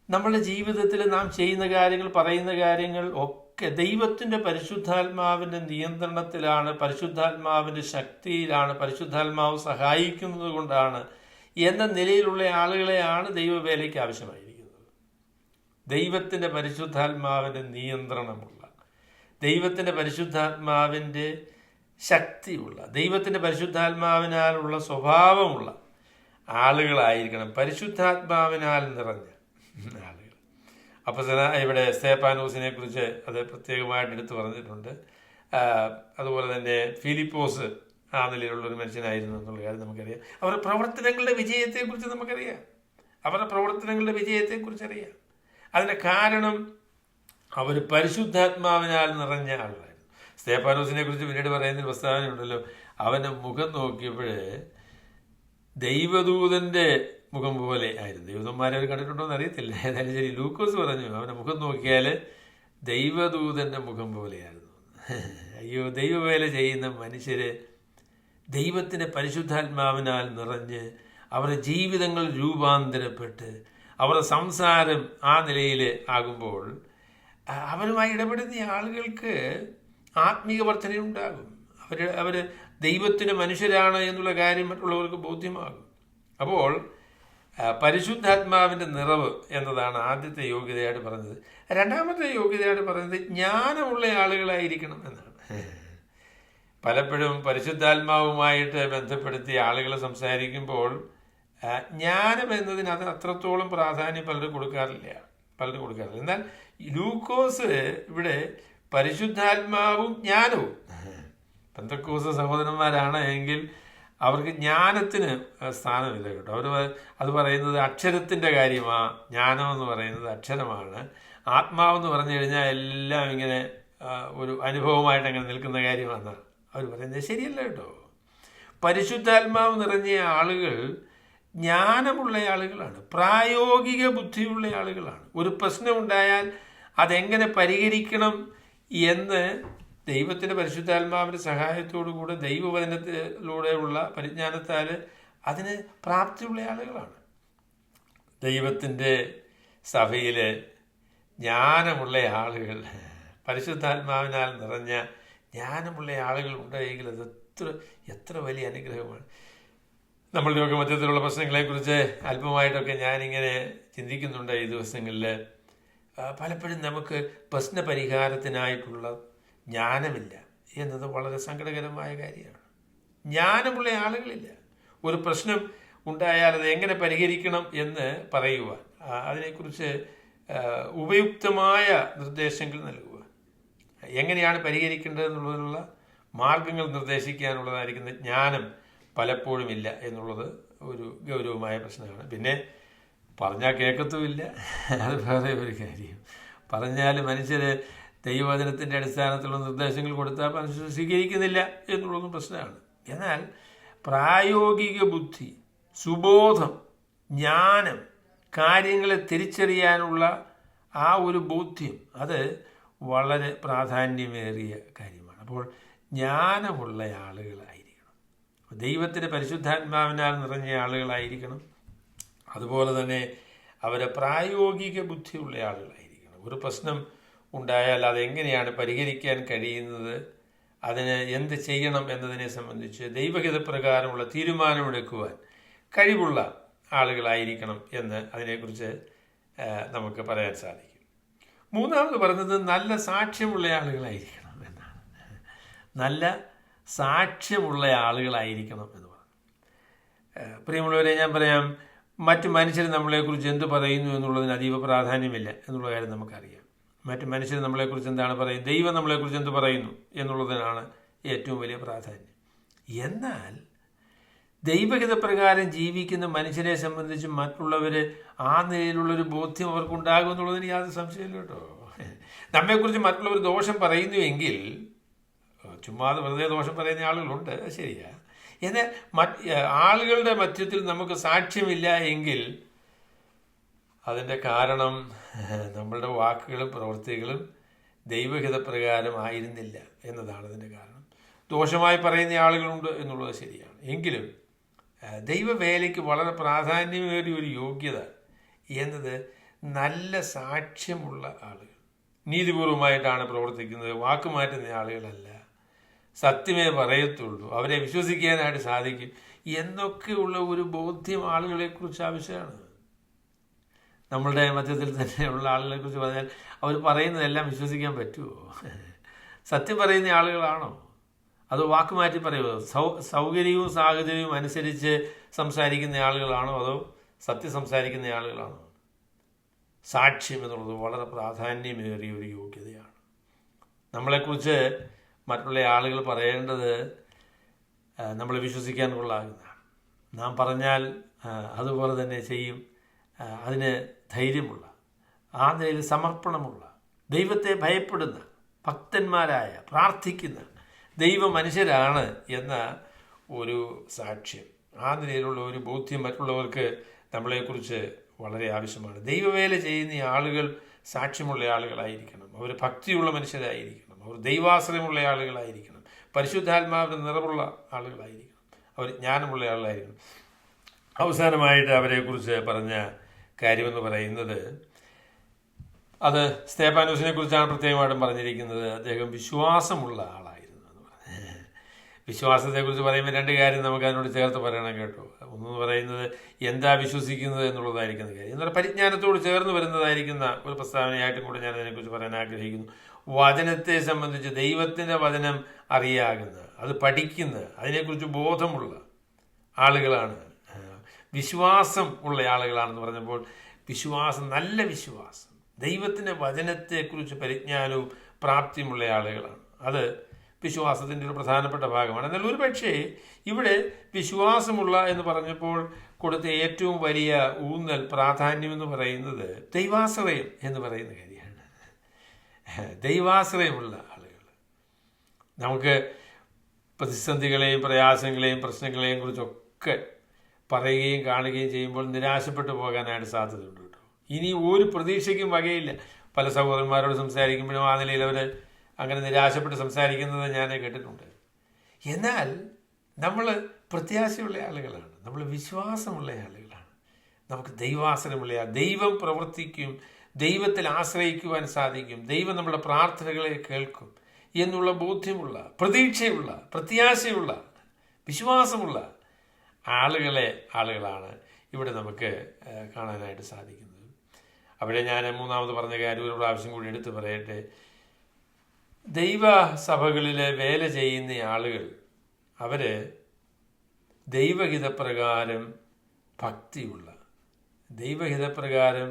നമ്മുടെ ജീവിതത്തിൽ നാം ചെയ്യുന്ന കാര്യങ്ങൾ, പറയുന്ന കാര്യങ്ങൾ ഒക്കെ ദൈവത്തിൻ്റെ പരിശുദ്ധാത്മാവിൻ്റെ നിയന്ത്രണത്തിലാണ്, പരിശുദ്ധാത്മാവിൻ്റെ ശക്തിയിലാണ്, പരിശുദ്ധാത്മാവ് സഹായിക്കുന്നത് കൊണ്ടാണ് എന്ന നിലയിലുള്ള ആളുകളെയാണ് ദൈവവേലയ്ക്ക് ആവശ്യമായിരിക്കുന്നത്. ദൈവത്തിൻ്റെ പരിശുദ്ധാത്മാവിൻ്റെ നിയന്ത്രണമുള്ള, ദൈവത്തിൻ്റെ പരിശുദ്ധാത്മാവിൻ്റെ ശക്തിയുള്ള, ദൈവത്തിൻ്റെ പരിശുദ്ധാത്മാവിനാലുള്ള സ്വഭാവമുള്ള ആളുകളായിരിക്കണം, പരിശുദ്ധാത്മാവിനാൽ നിറഞ്ഞ ആളുകൾ. അപ്പോൾ ഇവിടെ സ്തേഫാനോസിനെ കുറിച്ച് അത് പ്രത്യേകമായിട്ട് എടുത്തു പറഞ്ഞിട്ടുണ്ട്. അതുപോലെ തന്നെ ഫിലിപ്പോസ് ആ നിലയിലുള്ളൊരു മനുഷ്യനായിരുന്നു എന്നുള്ള കാര്യം നമുക്കറിയാം. അവരുടെ പ്രവർത്തനങ്ങളുടെ വിജയത്തെക്കുറിച്ച് നമുക്കറിയാം. അവരുടെ പ്രവർത്തനങ്ങളുടെ വിജയത്തെക്കുറിച്ച് അറിയാം. അതിൻ്റെ കാരണം അവർ പരിശുദ്ധാത്മാവിനാൽ നിറഞ്ഞ ആളുകളായിരുന്നു. സ്തേഫാനോസിനെ കുറിച്ച് പിന്നീട് പറയുന്നൊരു പ്രസ്താവനയുണ്ടല്ലോ, അവൻ്റെ മുഖം നോക്കിയപ്പോൾ ദൈവദൂതൻ്റെ മുഖം പോലെ ആയിരുന്നു. ദൈവദൂതന്മാരെ അവർ കണ്ടിട്ടുണ്ടോ എന്ന് അറിയത്തില്ല. ഏതായാലും ശരി, ലൂക്കോസ് പറഞ്ഞു അവൻ്റെ മുഖം നോക്കിയാൽ ദൈവദൂതൻ്റെ മുഖം പോലെയായിരുന്നു. അയ്യോ, ദൈവവേല ചെയ്യുന്ന മനുഷ്യര് ദൈവത്തിൻ്റെ പരിശുദ്ധാത്മാവിനാൽ നിറഞ്ഞ് അവരുടെ ജീവിതങ്ങൾ രൂപാന്തരപ്പെട്ട് അവരുടെ സംസാരം ആ നിലയിൽ ആകുമ്പോൾ അവരുമായി ഇടപെടുന്ന ആളുകൾക്ക് ആത്മീയ വർധനയുണ്ടാകും. അവർ ദൈവത്തിൻ്റെ മനുഷ്യരാണ് എന്നുള്ള കാര്യം മറ്റുള്ളവർക്ക് ബോധ്യമാകും. അപ്പോൾ പരിശുദ്ധാത്മാവിൻ്റെ നിറവ് എന്നതാണ് ആദ്യത്തെ യോഗ്യതയായിട്ട് പറഞ്ഞത്. രണ്ടാമത്തെ യോഗ്യതയായിട്ട് പറയുന്നത് ജ്ഞാനമുള്ള ആളുകളായിരിക്കണം എന്നാണ്. പലപ്പോഴും പരിശുദ്ധാത്മാവുമായിട്ട് ബന്ധപ്പെടുത്തി ആളുകൾ സംസാരിക്കുമ്പോൾ ജ്ഞാനം എന്നതിന് അതിന് അത്രത്തോളം പ്രാധാന്യം പലരും കൊടുക്കാറില്ല. എന്നാൽ ലൂക്കോസ് ഇവിടെ പരിശുദ്ധാത്മാവും ജ്ഞാനവും, പെന്തക്കോസ്ത് സഹോദരന്മാരാണ് എങ്കിൽ അവർക്ക് ജ്ഞാനത്തിന് സ്ഥാനമില്ല കേട്ടോ. അത് പറയുന്നത് അക്ഷരത്തിൻ്റെ കാര്യമാണ്. ജ്ഞാനം എന്ന് പറയുന്നത് അക്ഷരമാണ്. ആത്മാവെന്ന് പറഞ്ഞു കഴിഞ്ഞാൽ എല്ലാം ഇങ്ങനെ ഒരു അനുഭവമായിട്ട് അങ്ങനെ നിൽക്കുന്ന കാര്യമാണെന്നാണ് അവർ പറയുന്നത്. ശരിയല്ല കേട്ടോ. പരിശുദ്ധാത്മാവ് നിറഞ്ഞ ആളുകൾ ജ്ഞാനമുള്ള ആളുകളാണ്, പ്രായോഗിക ബുദ്ധിയുള്ള ആളുകളാണ്. ഒരു പ്രശ്നമുണ്ടായാൽ അതെങ്ങനെ പരിഹരിക്കണം എന്ന് ദൈവത്തിൻ്റെ പരിശുദ്ധാത്മാവിൻ്റെ സഹായത്തോടുകൂടെ ദൈവവചനത്തിലൂടെയുള്ള പരിജ്ഞാനത്താൽ അതിന് പ്രാപ്തിയുള്ള ആളുകളാണ്. ദൈവത്തിൻ്റെ സഭയിൽ ജ്ഞാനമുള്ള ആളുകൾ, പരിശുദ്ധാത്മാവിനാൽ നിറഞ്ഞ ജ്ഞാനമുള്ള ആളുകൾ ഉണ്ടായെങ്കിൽ അത് എത്ര വലിയ അനുഗ്രഹമാണ്. നമ്മളുടെയൊക്കെ മധ്യത്തിലുള്ള പ്രശ്നങ്ങളെക്കുറിച്ച് അല്പമായിട്ടൊക്കെ ഞാനിങ്ങനെ ചിന്തിക്കുന്നുണ്ട് ഈ ദിവസങ്ങളിൽ. പലപ്പോഴും നമുക്ക് പ്രശ്ന പരിഹാരത്തിനായിട്ടുള്ള ജ്ഞാനമില്ല എന്നത് വളരെ സങ്കടകരമായ കാര്യമാണ്. ജ്ഞാനമുള്ള ആളുകളില്ല. ഒരു പ്രശ്നം ഉണ്ടായാൽ അത് എങ്ങനെ പരിഹരിക്കണം എന്ന് പറയുവാൻ, അതിനെക്കുറിച്ച് ഉപയുക്തമായ നിർദ്ദേശങ്ങൾ നൽകുക, എങ്ങനെയാണ് പരിഹരിക്കേണ്ടതെന്നുള്ളതിനുള്ള മാർഗങ്ങൾ നിർദ്ദേശിക്കാനുള്ളതായിരിക്കുന്ന ജ്ഞാനം പലപ്പോഴും ഇല്ല എന്നുള്ളത് ഒരു ഗൗരവമായ പ്രശ്നമാണ്. പിന്നെ പറഞ്ഞാൽ കേൾക്കത്തുമില്ല, അത് വേറെ ഒരു കാര്യം. പറഞ്ഞാൽ മനുഷ്യർ ദൈവവചനത്തിൻ്റെ അടിസ്ഥാനത്തിലുള്ള നിർദ്ദേശങ്ങൾ കൊടുത്താൽ മനുഷ്യർ സ്വീകരിക്കുന്നില്ല എന്നുള്ളതും പ്രശ്നമാണ്. എന്നാൽ പ്രായോഗിക ബുദ്ധി, സുബോധം, ജ്ഞാനം, കാര്യങ്ങളെ തിരിച്ചറിയാനുള്ള ആ ഒരു ബോധ്യം, അത് വളരെ പ്രാധാന്യമേറിയ കാര്യമാണ്. അപ്പോൾ ജ്ഞാനമുള്ള ആളുകളായിരിക്കണം, ദൈവത്തിൻ്റെ പരിശുദ്ധാത്മാവിനാൽ നിറഞ്ഞ ആളുകളായിരിക്കണം. അതുപോലെ തന്നെ അവരെ പ്രായോഗിക ബുദ്ധിയുള്ള ആളുകളായിരിക്കണം. ഒരു പ്രശ്നം ഉണ്ടായാൽ അതെങ്ങനെയാണ് പരിഹരിക്കാൻ കഴിയുന്നത്, അതിന് എന്ത് ചെയ്യണം എന്നതിനെ സംബന്ധിച്ച് ദൈവഹിതപ്രകാരമുള്ള തീരുമാനമെടുക്കുവാൻ കഴിവുള്ള ആളുകളായിരിക്കണം എന്ന് അതിനെക്കുറിച്ച് നമുക്ക് പറയാൻ സാധിക്കും. മൂന്നാമത് പറഞ്ഞത് നല്ല സാക്ഷ്യമുള്ള ആളുകളായിരിക്കണം എന്നാണ്. നല്ല സാക്ഷ്യമുള്ള ആളുകളായിരിക്കണം എന്ന് പറഞ്ഞു. പ്രിയമുള്ളവരെ, ഞാൻ പറയാം, മറ്റു മനുഷ്യർ നമ്മളെക്കുറിച്ച് എന്ത് പറയുന്നു എന്നുള്ളതിന് അതീവ പ്രാധാന്യമില്ല എന്നുള്ള കാര്യം നമുക്കറിയാം. മറ്റു മനുഷ്യർ നമ്മളെക്കുറിച്ച് എന്താണ് പറയുന്നത്, ദൈവം നമ്മളെക്കുറിച്ച് എന്ത് പറയുന്നു എന്നുള്ളതിനാണ് ഏറ്റവും വലിയ പ്രാധാന്യം. എന്നാൽ ദൈവഹിതപ്രകാരം ജീവിക്കുന്ന മനുഷ്യരെ സംബന്ധിച്ച് മറ്റുള്ളവർ ആ നിലയിലുള്ളൊരു ബോധ്യം അവർക്കുണ്ടാകും എന്നുള്ളതിന് യാതൊരു സംശയമില്ല കേട്ടോ. നമ്മെക്കുറിച്ച് മറ്റുള്ളവർ ദോഷം പറയുന്നുവെങ്കിൽ, ചുമ്മാതെ വെറുതെ ദോഷം പറയുന്ന ആളുകളുണ്ട്, ശരിയാ. എന്നാൽ ആളുകളുടെ മധ്യത്തിൽ നമുക്ക് സാക്ഷ്യമില്ല എങ്കിൽ അതിൻ്റെ കാരണം നമ്മളുടെ വാക്കുകളും പ്രവൃത്തികളും ദൈവഹിതപ്രകാരം ആയിരുന്നില്ല എന്നതാണ് അതിൻ്റെ കാരണം. ദോഷമായി പറയുന്ന ആളുകളുണ്ട് എന്നുള്ളത് ശരിയാണ്. എങ്കിലും ദൈവവേലയ്ക്ക് വളരെ പ്രാധാന്യമേറിയ ഒരു യോഗ്യത എന്നത് നല്ല സാക്ഷ്യമുള്ള ആളുകൾ, നീതിപൂർവമായിട്ടാണ് പ്രവർത്തിക്കുന്നത്, വാക്കുമാറ്റുന്ന ആളുകളല്ല, സത്യമേ പറയത്തുള്ളൂ, അവരെ വിശ്വസിക്കാനായിട്ട് സാധിക്കും എന്നൊക്കെയുള്ള ഒരു ബോധ്യം ആളുകളെക്കുറിച്ച് ആവശ്യമാണ്. നമ്മളുടെ മധ്യത്തിൽ തന്നെയുള്ള ആളുകളെക്കുറിച്ച് പറഞ്ഞാൽ അവർ പറയുന്നതെല്ലാം വിശ്വസിക്കാൻ പറ്റുമോ? സത്യം പറയുന്ന ആളുകളാണോ? അത് വാക്കുമാറ്റി പറയുമോ? സൗകര്യവും സാഹചര്യവും അനുസരിച്ച് സംസാരിക്കുന്ന ആളുകളാണോ, അതോ സത്യം സംസാരിക്കുന്ന ആളുകളാണോ? സാക്ഷ്യം എന്നുള്ളത് വളരെ പ്രാധാന്യമേറിയ ഒരു യോഗ്യതയാണ്. നമ്മളെക്കുറിച്ച് മറ്റുള്ള ആളുകൾ പറയേണ്ടത് നമ്മളെ വിശ്വസിക്കാൻ കൊള്ളാകുന്നതാണ്. നാം പറഞ്ഞാൽ അതുപോലെ തന്നെ ചെയ്യും, അതിന് ധൈര്യമുള്ള, ആ നിലയിൽ സമർപ്പണമുള്ള, ദൈവത്തെ ഭയപ്പെടുന്ന, ഭക്തന്മാരായ, പ്രാർത്ഥിക്കുന്ന ദൈവ മനുഷ്യരാണ് എന്ന ഒരു സാക്ഷ്യം, ആ നിലയിലുള്ള ഒരു ബോധ്യം മറ്റുള്ളവർക്ക് നമ്മളെക്കുറിച്ച് വളരെ ആവശ്യമാണ്. ദൈവവേല ചെയ്യുന്ന ആളുകൾ സാക്ഷ്യമുള്ള ആളുകളായിരിക്കണം, അവർ ഭക്തിയുള്ള മനുഷ്യരായിരിക്കണം, അവർ ദൈവാശ്രയമുള്ള ആളുകളായിരിക്കണം, പരിശുദ്ധാത്മാവിൻ്റെ നിറവുള്ള ആളുകളായിരിക്കണം, അവർ ജ്ഞാനമുള്ള ആളുകളായിരിക്കണം. അവസാനമായിട്ട് അവരെക്കുറിച്ച് പറഞ്ഞ കാര്യമെന്ന് പറയുന്നത്, അത് സ്തേഫാനോസിനെ കുറിച്ചാണ് പ്രത്യേകമായിട്ടും പറഞ്ഞിരിക്കുന്നത്. അദ്ദേഹം വിശ്വാസമുള്ള ആളായിരുന്നു എന്ന് പറഞ്ഞ്. വിശ്വാസത്തെക്കുറിച്ച് പറയുമ്പോൾ രണ്ട് കാര്യം നമുക്ക് അതിനോട് ചേർത്ത് പറയണം കേട്ടോ. ഒന്നെന്ന് പറയുന്നത് എന്താ വിശ്വസിക്കുന്നത് എന്നുള്ളതായിരിക്കുന്ന കാര്യം, എന്നാൽ പരിജ്ഞാനത്തോട് ചേർന്ന് വരുന്നതായിരിക്കുന്ന ഒരു പ്രസ്താവനയായിട്ടും കൂടെ ഞാൻ അതിനെക്കുറിച്ച് പറയാൻ ആഗ്രഹിക്കുന്നു. വചനത്തെ സംബന്ധിച്ച് ദൈവത്തിൻ്റെ വചനം അറിയാകുന്ന, അത് പഠിക്കുന്ന, അതിനെക്കുറിച്ച് ബോധമുള്ള ആളുകളാണ്, വിശ്വാസം ഉള്ള ആളുകളാണെന്ന് പറഞ്ഞപ്പോൾ വിശ്വാസം, നല്ല വിശ്വാസം, ദൈവത്തിൻ്റെ വചനത്തെക്കുറിച്ച് പരിജ്ഞാനവും പ്രാപ്തിയുമുള്ള ആളുകളാണ്. അത് വിശ്വാസത്തിൻ്റെ ഒരു പ്രധാനപ്പെട്ട ഭാഗമാണ്. എന്നാൽ ഒരു പക്ഷേ ഇവിടെ വിശ്വാസമുള്ള എന്ന് പറഞ്ഞപ്പോൾ കൊടുത്ത ഏറ്റവും വലിയ ഊന്നൽ, പ്രാധാന്യം എന്ന് പറയുന്നത് ദൈവാശ്രയം എന്ന് പറയുന്ന കാര്യമാണ്. ദൈവാശ്രയമുള്ള ആളുകൾ. നമുക്ക് പ്രതിസന്ധികളെയും പ്രയാസങ്ങളെയും പ്രശ്നങ്ങളെയും കുറിച്ചൊക്കെ പറയുകയും കാണുകയും ചെയ്യുമ്പോൾ നിരാശപ്പെട്ടു പോകാനായിട്ട് സാധ്യതയുണ്ട് കേട്ടോ. ഇനി ഒരു പ്രതീക്ഷയ്ക്കും വകയില്ല. പല സഹോദരന്മാരോട് സംസാരിക്കുമ്പോഴും ആ നിലയിൽ അവർ അങ്ങനെ നിരാശപ്പെട്ട് സംസാരിക്കുന്നത് ഞാൻ കേട്ടിട്ടുണ്ട്. എന്നാൽ നമ്മൾ പ്രത്യാശയുള്ള ആളുകളാണ്, നമ്മൾ വിശ്വാസമുള്ള ആളുകളാണ്, നമുക്ക് ദൈവാശ്രയമുള്ള, ദൈവം പ്രവർത്തിക്കും, ദൈവത്തിൽ ആശ്രയിക്കുവാൻ സാധിക്കും, ദൈവം നമ്മുടെ പ്രാർത്ഥനകളെ കേൾക്കും എന്നുള്ള ബോധ്യമുള്ള, പ്രതീക്ഷയുള്ള, പ്രത്യാശയുള്ള, വിശ്വാസമുള്ള ആളുകളാണ് ഇവിടെ നമുക്ക് കാണാനായിട്ട് സാധിക്കുന്നത്. അവിടെ ഞാൻ മൂന്നാമത് പറഞ്ഞ കാര്യം ഒരു പ്രാവശ്യം കൂടി എടുത്തു പറയട്ടെ. ദൈവസഭകളിൽ വേല ചെയ്യുന്ന ആളുകൾ അവർ ദൈവഹിതപ്രകാരം ഭക്തിയുള്ള, ദൈവഹിതപ്രകാരം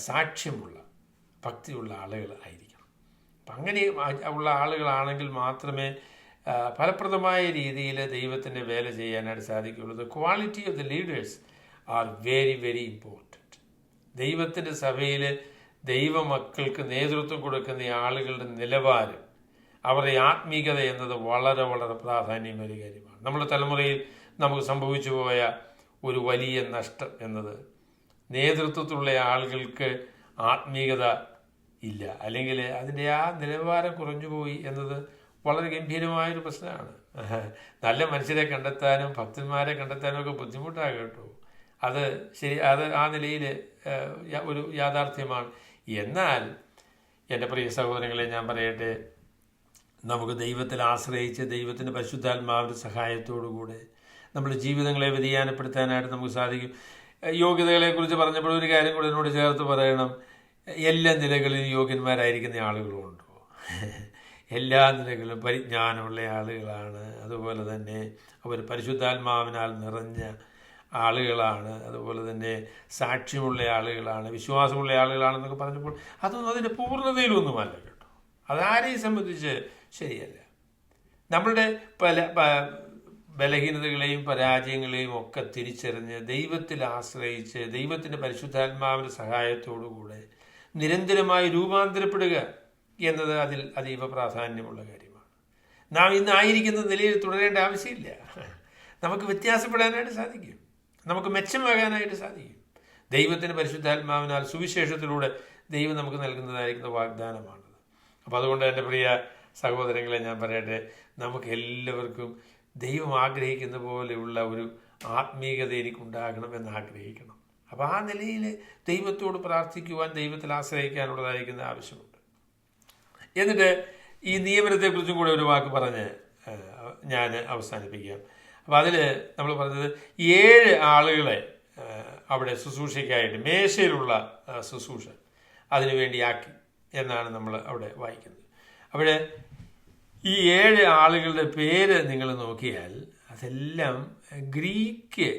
സാക്ഷ്യമുള്ള, ഭക്തിയുള്ള ആളുകൾ ആയിരിക്കണം. അപ്പം അങ്ങനെ ഉള്ള ആളുകളാണെങ്കിൽ മാത്രമേ ഫലപ്രദമായ രീതിയിൽ ദൈവത്തിൻ്റെ വേല ചെയ്യാനായിട്ട് സാധിക്കുകയുള്ളൂ. The quality of the leaders are very very important. ദൈവത്തിൻ്റെ സഭയിൽ ദൈവമക്കൾക്ക് നേതൃത്വം കൊടുക്കുന്ന ആളുകളുടെ നിലവാരം, അവരുടെ ആത്മീകത എന്നത് വളരെ വളരെ പ്രാധാന്യമേറിയ കാര്യമാണ്. നമ്മുടെ തലമുറയിൽ നമുക്ക് സംഭവിച്ചു പോയ ഒരു വലിയ നഷ്ടം എന്നത് നേതൃത്വത്തിലുള്ള ആളുകൾക്ക് ആത്മീകത ഇല്ല, അല്ലെങ്കിൽ അതിൻ്റെ ആ നിലവാരം കുറഞ്ഞുപോയി എന്നത് വളരെ ഗംഭീരമായൊരു പ്രശ്നമാണ്. നല്ല മനുഷ്യരെ കണ്ടെത്താനും ഭക്തന്മാരെ കണ്ടെത്താനും ഒക്കെ ബുദ്ധിമുട്ടാണ് കേട്ടോ. അത് ആ നിലയിൽ ഒരു യാഥാർത്ഥ്യമാണ്. എന്നാൽ എൻ്റെ പ്രിയ സഹോദരങ്ങളെ ഞാൻ പറയട്ടെ, നമുക്ക് ദൈവത്തിൽ ആശ്രയിച്ച് ദൈവത്തിൻ്റെ പരിശുദ്ധാത്മാവിൻ്റെ സഹായത്തോടുകൂടെ നമ്മുടെ ജീവിതങ്ങളെ വ്യതിയാനപ്പെടുത്താനായിട്ട് നമുക്ക് സാധിക്കും. യോഗ്യതകളെക്കുറിച്ച് പറഞ്ഞപ്പോൾ ഒരു കാര്യം കൂടെ എന്നോട് ചേർത്ത് പറയണം. എല്ലാ നിലകളിലും യോഗ്യന്മാരായിരിക്കുന്ന ആളുകളുമുണ്ടോ? എല്ലാ നിലകളിലും പരിജ്ഞാനമുള്ള ആളുകളാണ്. അതുപോലെ തന്നെ അവർ പരിശുദ്ധാത്മാവിനാൽ നിറഞ്ഞ ആളുകളാണ്. അതുപോലെ തന്നെ സാക്ഷ്യമുള്ള ആളുകളാണ്, വിശ്വാസമുള്ള ആളുകളാണെന്നൊക്കെ പറഞ്ഞപ്പോൾ അതൊന്നും അതിൻ്റെ പൂർണ്ണതയിലൊന്നുമല്ല കേട്ടോ. അതാരെയും സംബന്ധിച്ച് ശരിയല്ല. നമ്മളുടെ പല ബലഹീനതകളെയും പരാജയങ്ങളെയും ഒക്കെ തിരിച്ചറിഞ്ഞ് ദൈവത്തിൽ ആശ്രയിച്ച് ദൈവത്തിൻ്റെ പരിശുദ്ധാത്മാവിൻ്റെ സഹായത്തോടുകൂടെ നിരന്തരമായി രൂപാന്തരപ്പെടുക എന്നത് അതിൽ അതീവ പ്രാധാന്യമുള്ള കാര്യമാണ്. നാം ഇന്നായിരിക്കുന്ന നിലയിൽ തുടരേണ്ട ആവശ്യമില്ല. നമുക്ക് വ്യത്യാസപ്പെടാനായിട്ട് സാധിക്കും, നമുക്ക് മെച്ചമാകാനായിട്ട് സാധിക്കും. ദൈവത്തിൻ്റെ പരിശുദ്ധാത്മാവിനാൽ സുവിശേഷത്തിലൂടെ ദൈവം നമുക്ക് നൽകുന്നതായിരിക്കുന്ന വാഗ്ദാനമാണത്. അപ്പോൾ അതുകൊണ്ട് എൻ്റെ പ്രിയ സഹോദരങ്ങളെ ഞാൻ പറയട്ടെ, നമുക്ക് എല്ലാവർക്കും ദൈവം ആഗ്രഹിക്കുന്ന പോലെയുള്ള ഒരു ആത്മീയത എനിക്കുണ്ടാകണം എന്ന് ആഗ്രഹിക്കണം. അപ്പോൾ ആ നിലയിൽ ദൈവത്തോട് പ്രാർത്ഥിക്കുവാൻ, ദൈവത്തിൽ ആശ്രയിക്കാനുള്ളതായിരിക്കുന്ന ആവശ്യമുണ്ട്. എന്നിട്ട് ഈ നിയമനത്തെക്കുറിച്ചും കൂടെ ഒരു വാക്ക് പറഞ്ഞ് ഞാൻ അവസാനിപ്പിക്കാം. അപ്പോൾ അതിൽ നമ്മൾ പറഞ്ഞത് 7 ആളുകളെ അവിടെ ശുശ്രൂഷയ്ക്കായിട്ട് മേശയിലുള്ള ശുശ്രൂഷ അതിനുവേണ്ടിയാക്കി എന്നാണ് നമ്മൾ അവിടെ വായിക്കുന്നത്. അവിടെ ഈ 7 ആളുകളുടെ പേര് നിങ്ങൾ നോക്കിയാൽ അതെല്ലാം ഗ്രീക്ക്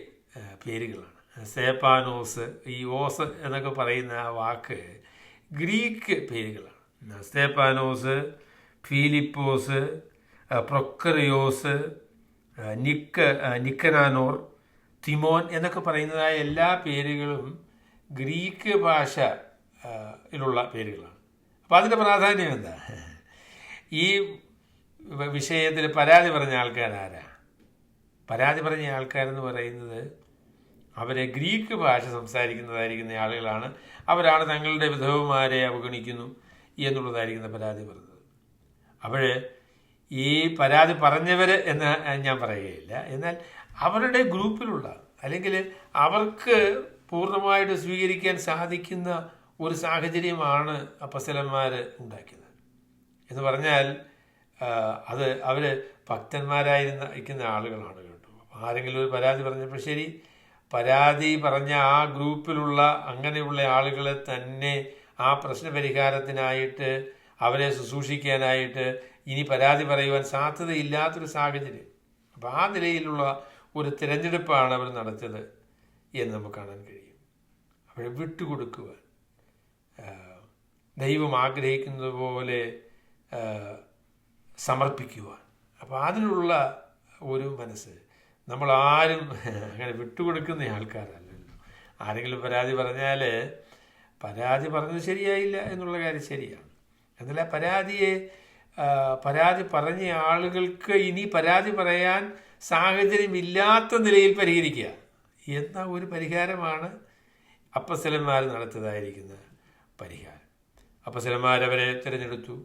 പേരുകളാണ്. സ്തേഫാനോസ്, ഈ ഓസ് എന്നൊക്കെ പറയുന്ന ആ വാക്ക് ഗ്രീക്ക് പേരുകളാണ്. സ്തേഫാനോസ്, ഫിലിപ്പോസ്, പ്രൊക്കറിയോസ്, നിക്കനാനോർ, തിമോൻ എന്നൊക്കെ പറയുന്നതായ എല്ലാ പേരുകളും ഗ്രീക്ക് ഭാഷയിലുള്ള പേരുകളാണ്. അപ്പോൾ അതിൻ്റെ പ്രാധാന്യം എന്താ? ഈ വിഷയത്തിൽ പരാതി പറഞ്ഞ ആൾക്കാരാരാ? പരാതി പറഞ്ഞ ആൾക്കാരെന്ന് പറയുന്നത് അവരെ ഗ്രീക്ക് ഭാഷ സംസാരിക്കുന്നതായിരിക്കുന്ന ആളുകളാണ്. അവരാണ് തങ്ങളുടെ വിധവമാരെ അവഗണിക്കുന്നു എന്നുള്ളതായിരിക്കുന്ന പരാതി പറഞ്ഞത്. അപ്പോൾ ഈ പരാതി പറഞ്ഞവർ എന്ന് ഞാൻ പറയുകയില്ല, എന്നാൽ അവരുടെ ഗ്രൂപ്പിലുള്ള അല്ലെങ്കിൽ അവർക്ക് പൂർണ്ണമായിട്ട് സ്വീകരിക്കാൻ സാധിക്കുന്ന ഒരു സാഹചര്യമാണ് അപ്പോസ്തലന്മാർ ഉണ്ടാക്കിയത്. എന്ന് പറഞ്ഞാൽ അത് അവർ ഭക്തന്മാരായിരിക്കുന്ന ആളുകളാണ് കേട്ടോ. ആരെങ്കിലും ഒരു പരാതി പറഞ്ഞപ്പോൾ ശരി, പരാതി പറഞ്ഞ ആ ഗ്രൂപ്പിലുള്ള അങ്ങനെയുള്ള ആളുകളെ തന്നെ ആ പ്രശ്നപരിഹാരത്തിനായിട്ട് അവരെ ശുശ്രൂഷിക്കാനായിട്ട് ഇനി പരാതി പറയുവാൻ സാധ്യതയില്ലാത്തൊരു സാഹചര്യം. അപ്പോൾ ആ നിലയിലുള്ള ഒരു തിരഞ്ഞെടുപ്പാണ് അവർ നടത്തിയത് എന്ന് നമുക്ക് കാണാൻ കഴിയും. അവരെ വിട്ടുകൊടുക്കുവാൻ, ദൈവം ആഗ്രഹിക്കുന്നത് പോലെ സമർപ്പിക്കുവാൻ. അപ്പോൾ അതിനുള്ള ഒരു മനസ്സ് നമ്മളാരും അങ്ങനെ വിട്ടുകൊടുക്കുന്ന ആൾക്കാരല്ലല്ലോ. ആരെങ്കിലും പരാതി പറഞ്ഞാൽ പരാതി പറഞ്ഞത് ശരിയായില്ല എന്നുള്ള കാര്യം ശരിയാണ്. എന്നാൽ ആ പരാതി പറഞ്ഞ ആളുകൾക്ക് ഇനി പരാതി പറയാൻ സാഹചര്യമില്ലാത്ത നിലയിൽ പരിഹരിക്കുക എന്ന ഒരു പരിഹാരമാണ് അപ്പോസ്തലന്മാർ നടത്തിയതായിരിക്കുന്ന പരിഹാരം. അപ്പോസ്തലന്മാരവരെ തിരഞ്ഞെടുത്തു.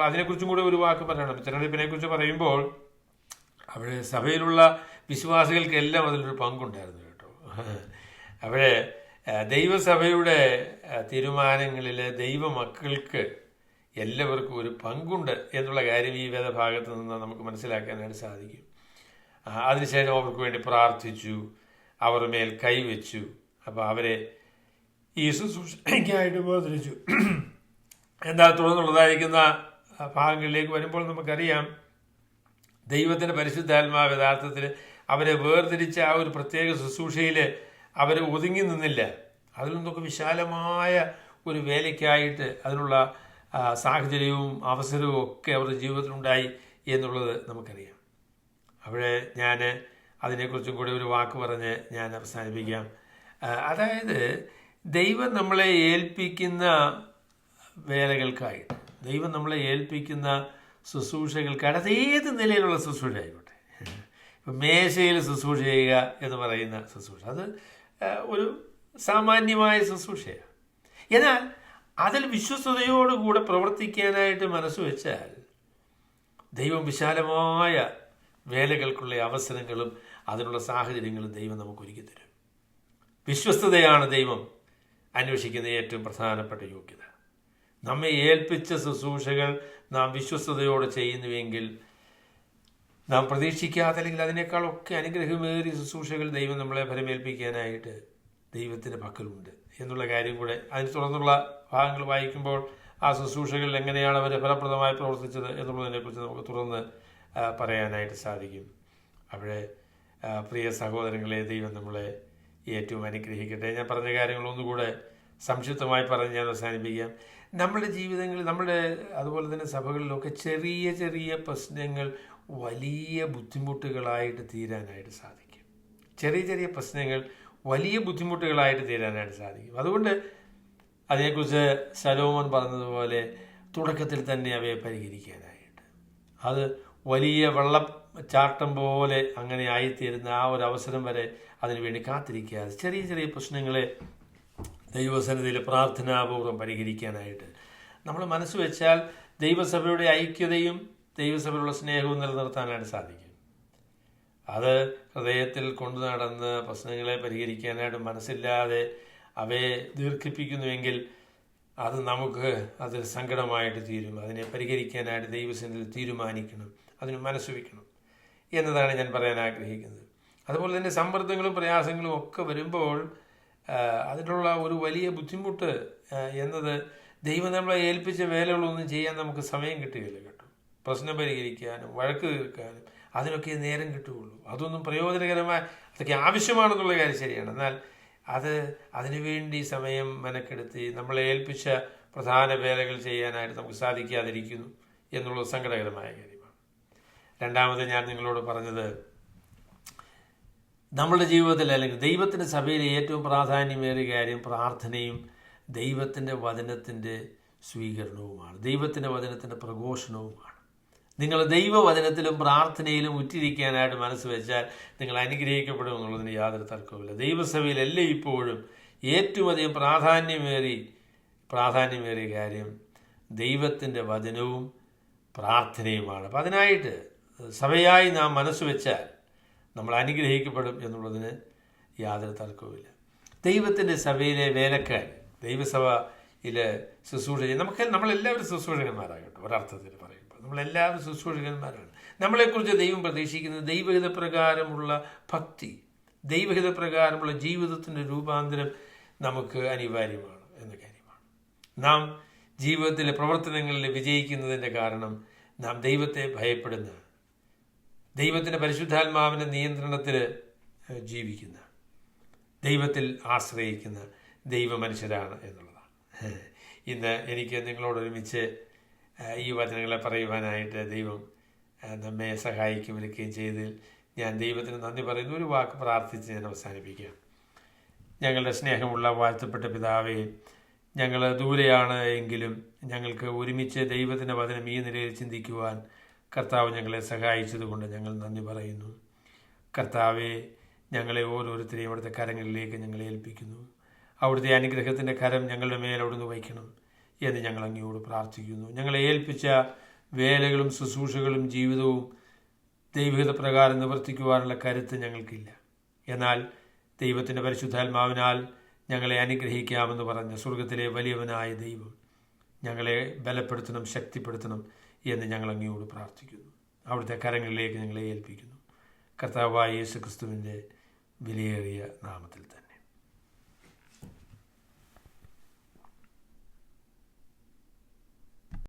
അതിനെക്കുറിച്ചും കൂടെ ഒരു വാക്ക് പറയണം. തിരഞ്ഞെടുപ്പിനെക്കുറിച്ച് പറയുമ്പോൾ അവിടെ സഭയിലുള്ള വിശ്വാസികൾക്കെല്ലാം അതിലൊരു പങ്കുണ്ടായിരുന്നു കേട്ടോ. അവിടെ ദൈവസഭയുടെ തീരുമാനങ്ങളിൽ ദൈവമക്കൾക്ക് എല്ലാവർക്കും ഒരു പങ്കുണ്ട് എന്നുള്ള കാര്യം ഈ വേദഭാഗത്ത് നിന്ന് നമുക്ക് മനസ്സിലാക്കാനായിട്ട് സാധിക്കും. അതിനുശേഷം അവർക്ക് വേണ്ടി പ്രാർത്ഥിച്ചു, അവരുടെ മേൽ കൈവച്ചു. അപ്പോൾ അവരെ ഈ ശുശ്രൂഷയ്ക്കായിട്ട് വേർതിരിച്ചു. എന്നാൽ തുടർന്നുള്ളതായിരിക്കുന്ന ഭാഗങ്ങളിലേക്ക് വരുമ്പോൾ നമുക്കറിയാം, ദൈവത്തിൻ്റെ പരിശുദ്ധാത്മാവ് യഥാർത്ഥത്തിൽ അവരെ വേർതിരിച്ച ആ ഒരു പ്രത്യേക ശുശ്രൂഷയിൽ അവർ ഒതുങ്ങി നിന്നില്ല. അതിൽ നിന്നൊക്കെ വിശാലമായ ഒരു വേലയ്ക്കായിട്ട് അതിനുള്ള സാഹചര്യവും അവസരവും ഒക്കെ അവരുടെ ജീവിതത്തിലുണ്ടായി എന്നുള്ളത് നമുക്കറിയാം. അവിടെ ഞാൻ അതിനെക്കുറിച്ചും കൂടി ഒരു വാക്ക് പറഞ്ഞ് ഞാൻ അവസാനിപ്പിക്കാം. അതായത് ദൈവം നമ്മളെ ഏൽപ്പിക്കുന്ന വേലകൾക്കായിട്ട്, ദൈവം നമ്മളെ ഏൽപ്പിക്കുന്ന ശുശ്രൂഷകൾക്കായിട്ട്, അത് ഏത് നിലയിലുള്ള ശുശ്രൂഷ ആയിക്കോട്ടെ. ഇപ്പം മേശയിൽ ശുശ്രൂഷ ചെയ്യുക എന്ന് പറയുന്ന ശുശ്രൂഷ അത് ഒരു സാമാന്യമായ ശുശ്രൂഷയാണ്. എന്നാൽ അതിൽ വിശ്വസ്തയോടുകൂടെ പ്രവർത്തിക്കാനായിട്ട് മനസ്സ് വെച്ചാൽ ദൈവം വിശാലമായ വേലകൾക്കുള്ള അവസരങ്ങളും അതിനുള്ള സാഹചര്യങ്ങളും ദൈവം നമുക്ക് ഒരുക്കി തരും. വിശ്വസ്തതയാണ് ദൈവം അന്വേഷിക്കുന്ന ഏറ്റവും പ്രധാനപ്പെട്ട യോഗ്യത. നമ്മെ ഏൽപ്പിച്ച ശുശ്രൂഷകൾ നാം വിശ്വസ്തയോടെ ചെയ്യുന്നുവെങ്കിൽ നാം പ്രതീക്ഷിക്കാത്ത അല്ലെങ്കിൽ അതിനേക്കാളൊക്കെ അനുഗ്രഹമേറിയ ശുശ്രൂഷകൾ ദൈവം നമ്മളെ ഫലമേൽപ്പിക്കാനായിട്ട് ദൈവത്തിൻ്റെ പക്കലുണ്ട് എന്നുള്ള കാര്യം കൂടെ അതിന് തുടർന്നുള്ള ഭാഗങ്ങൾ വായിക്കുമ്പോൾ ആ ശുശ്രൂഷകളിൽ എങ്ങനെയാണ് അവർ ഫലപ്രദമായി പ്രവർത്തിച്ചത് എന്നുള്ളതിനെക്കുറിച്ച് നമുക്ക് തുറന്ന് പറയാനായിട്ട് സാധിക്കും. അവിടെ പ്രിയ സഹോദരങ്ങളെ, ദൈവം നമ്മളെ ഏറ്റവും അനുഗ്രഹിക്കട്ടെ. ഞാൻ പറഞ്ഞ കാര്യങ്ങളൊന്നുകൂടെ സംക്ഷിപ്തമായി പറഞ്ഞ് ഞാൻ അവസാനിപ്പിക്കാം. നമ്മുടെ ജീവിതങ്ങളിൽ, നമ്മുടെ അതുപോലെ തന്നെ സഭകളിലൊക്കെ ചെറിയ ചെറിയ പ്രശ്നങ്ങൾ വലിയ ബുദ്ധിമുട്ടുകളായിട്ട് തീരാനായിട്ട് സാധിക്കും. ചെറിയ ചെറിയ പ്രശ്നങ്ങൾ വലിയ ബുദ്ധിമുട്ടുകളായിട്ട് തീരാനായിട്ട് സാധിക്കും. അതുകൊണ്ട് അതിനെക്കുറിച്ച് ശലോമോൻ പറഞ്ഞതുപോലെ തുടക്കത്തിൽ തന്നെ അവയെ പരിഹരിക്കാനായിട്ട്, അത് വലിയ വെള്ളച്ചാട്ടം പോലെ അങ്ങനെ ആയിത്തീരുന്ന ആ ഒരു അവസരം വരെ അതിനുവേണ്ടി കാത്തിരിക്കാതെ ചെറിയ ചെറിയ പ്രശ്നങ്ങളെ ദൈവസന്നിധിയിൽ പ്രാർത്ഥനാപൂർവ്വം പരിഹരിക്കാനായിട്ട് നമ്മൾ മനസ്സ് വെച്ചാൽ ദൈവസഭയുടെ ഐക്യതയും ദൈവസഭയിലുള്ള സ്നേഹവും നിലനിർത്താനായിട്ട് സാധിക്കും. അത് ഹൃദയത്തിൽ കൊണ്ടു നടന്ന് പ്രശ്നങ്ങളെ പരിഹരിക്കാനായിട്ട് മനസ്സില്ലാതെ അവയെ ദീർഘിപ്പിക്കുന്നുവെങ്കിൽ അത് നമുക്ക് അത് സങ്കടമായിട്ട് തീരും. അതിനെ പരിഹരിക്കാനായിട്ട് ദൈവസന്നിധിയിൽ തീരുമാനിക്കണം, അതിന് മനസ്സ് വയ്ക്കണം എന്നതാണ് ഞാൻ പറയാൻ ആഗ്രഹിക്കുന്നത്. അതുപോലെ തന്നെ സമ്മർദ്ദങ്ങളും പ്രയാസങ്ങളും ഒക്കെ വരുമ്പോൾ അതിനുള്ള ഒരു വലിയ ബുദ്ധിമുട്ട് എന്നത് ദൈവം നമ്മളെ ഏൽപ്പിച്ച വേലകളൊന്നും ചെയ്യാൻ നമുക്ക് സമയം കിട്ടുകയില്ല കേട്ടോ. പ്രശ്നം പരിഹരിക്കാനും വഴക്ക് തീർക്കാനും അതിനൊക്കെ നേരം കിട്ടുകയുള്ളൂ. അതൊന്നും പ്രയോജനകരമായ, അതൊക്കെ ആവശ്യമാണെന്നുള്ള കാര്യം ശരിയാണ്. എന്നാൽ അതിനുവേണ്ടി സമയം മെനക്കെടുത്തി നമ്മളെ ഏൽപ്പിച്ച പ്രധാന വേലകൾ ചെയ്യാനായിട്ട് നമുക്ക് സാധിക്കാതിരിക്കുന്നു എന്നുള്ളത് സങ്കടകരമായ കാര്യമാണ്. രണ്ടാമത് ഞാൻ നിങ്ങളോട് പറഞ്ഞത്, നമ്മുടെ ജീവിതത്തിൽ അല്ലെങ്കിൽ ദൈവത്തിൻ്റെ സഭയിലെ ഏറ്റവും പ്രാധാന്യമേറിയ കാര്യം പ്രാർത്ഥനയും ദൈവത്തിൻ്റെ വചനത്തിൻ്റെ സ്വീകരണവുമാണ്, ദൈവത്തിൻ്റെ വചനത്തിൻ്റെ പ്രഘോഷണവുമാണ്. നിങ്ങൾ ദൈവവചനത്തിലും പ്രാർത്ഥനയിലും ഉറ്റിരിക്കാനായിട്ട് മനസ്സ് വെച്ചാൽ നിങ്ങൾ അനുഗ്രഹിക്കപ്പെടും എന്നുള്ളതിന് യാതൊരു തർക്കവുമില്ല. ദൈവസഭയിലെല്ലാം ഇപ്പോഴും ഏറ്റവും അധികം പ്രാധാന്യമേറിയ കാര്യം ദൈവത്തിൻ്റെ വചനവും പ്രാർത്ഥനയുമാണ്. അപ്പം അതിനായിട്ട് സഭയായി നാം മനസ്സ് വെച്ചാൽ നമ്മൾ അനുഗ്രഹിക്കപ്പെടും എന്നുള്ളതിന് യാതൊരു തർക്കവുമില്ല. ദൈവത്തിൻ്റെ സഭയിലെ വേലക്കാർ, ദൈവസഭയിൽ ശുശ്രൂഷ നമ്മളെല്ലാവരും ശുശ്രൂഷകന്മാരാകട്ടെ. ഒരർത്ഥത്തിൽ പറയുമ്പോൾ നമ്മളെല്ലാവരും ശുശ്രൂഷകന്മാരാണ്. നമ്മളെക്കുറിച്ച് ദൈവം പ്രതീക്ഷിക്കുന്നത് ദൈവഹിതപ്രകാരമുള്ള ഭക്തി, ദൈവഹിതപ്രകാരമുള്ള ജീവിതത്തിൻ്റെ രൂപാന്തരം നമുക്ക് അനിവാര്യമാണ് എന്ന കാര്യമാണ്. നാം ജീവിതത്തിലെ പ്രവർത്തനങ്ങളിൽ വിജയിക്കുന്നതിൻ്റെ കാരണം നാം ദൈവത്തെ ഭയപ്പെടുന്ന, ദൈവത്തിൻ്റെ പരിശുദ്ധാത്മാവിൻ്റെ നിയന്ത്രണത്തിൽ ജീവിക്കുന്ന, ദൈവത്തിൽ ആശ്രയിക്കുന്ന ദൈവമനുഷ്യരാണ് എന്നുള്ളതാണ്. ഇന്ന് എനിക്ക് നിങ്ങളോടൊരുമിച്ച് ഈ വചനങ്ങളെ പറയുവാനായിട്ട് ദൈവം നമ്മെ സഹായിക്കുകയും ചെയ്തതിൽ ഞാൻ ദൈവത്തിന് നന്ദി പറയുന്നു. ഒരു വാക്ക് പ്രാർത്ഥിച്ച് ഞാൻ അവസാനിപ്പിക്കാം. ഞങ്ങളുടെ സ്നേഹമുള്ള വാഴ്ത്തപ്പെട്ട പിതാവേ, ഞങ്ങൾ ദൂരെയാണ് എങ്കിലും ഞങ്ങൾക്ക് ഒരുമിച്ച് ദൈവത്തിൻ്റെ വചനം ഈ നിലയിൽ ചിന്തിക്കുവാൻ കർത്താവ് ഞങ്ങളെ സഹായിച്ചതുകൊണ്ട് ഞങ്ങൾ നന്ദി പറയുന്നു. കർത്താവെ, ഞങ്ങളെ ഓരോരുത്തരെയും അവിടുത്തെ കരങ്ങളിലേക്ക് ഞങ്ങളെ ഏൽപ്പിക്കുന്നു. അവിടുത്തെ അനുഗ്രഹത്തിൻ്റെ കരം ഞങ്ങളുടെ മേലവിടുന്ന് വയ്ക്കണം എന്ന് ഞങ്ങൾ അങ്ങയോട് പ്രാർത്ഥിക്കുന്നു. ഞങ്ങളെ ഏൽപ്പിച്ച വേലകളും ശുശ്രൂഷകളും ജീവിതവും ദൈവഹിത പ്രകാരം നിവർത്തിക്കുവാനുള്ള കരുത്ത് ഞങ്ങൾക്കില്ല. എന്നാൽ ദൈവത്തിൻ്റെ പരിശുദ്ധാത്മാവിനാൽ ഞങ്ങളെ അനുഗ്രഹിക്കാമെന്ന് പറഞ്ഞ സ്വർഗത്തിലെ വലിയവനായ ദൈവം ഞങ്ങളെ ബലപ്പെടുത്തണം, ശക്തിപ്പെടുത്തണം എന്ന് ഞങ്ങൾ അങ്ങയോട് പ്രാർത്ഥിക്കുന്നു. അവിടുത്തെ കരങ്ങളിലേക്ക് ഞങ്ങളെ ഏൽപ്പിക്കുന്നു. കർത്താവായ യേശു ക്രിസ്തുവിൻ്റെ വിലയേറിയ നാമത്തിൽ തന്നെ.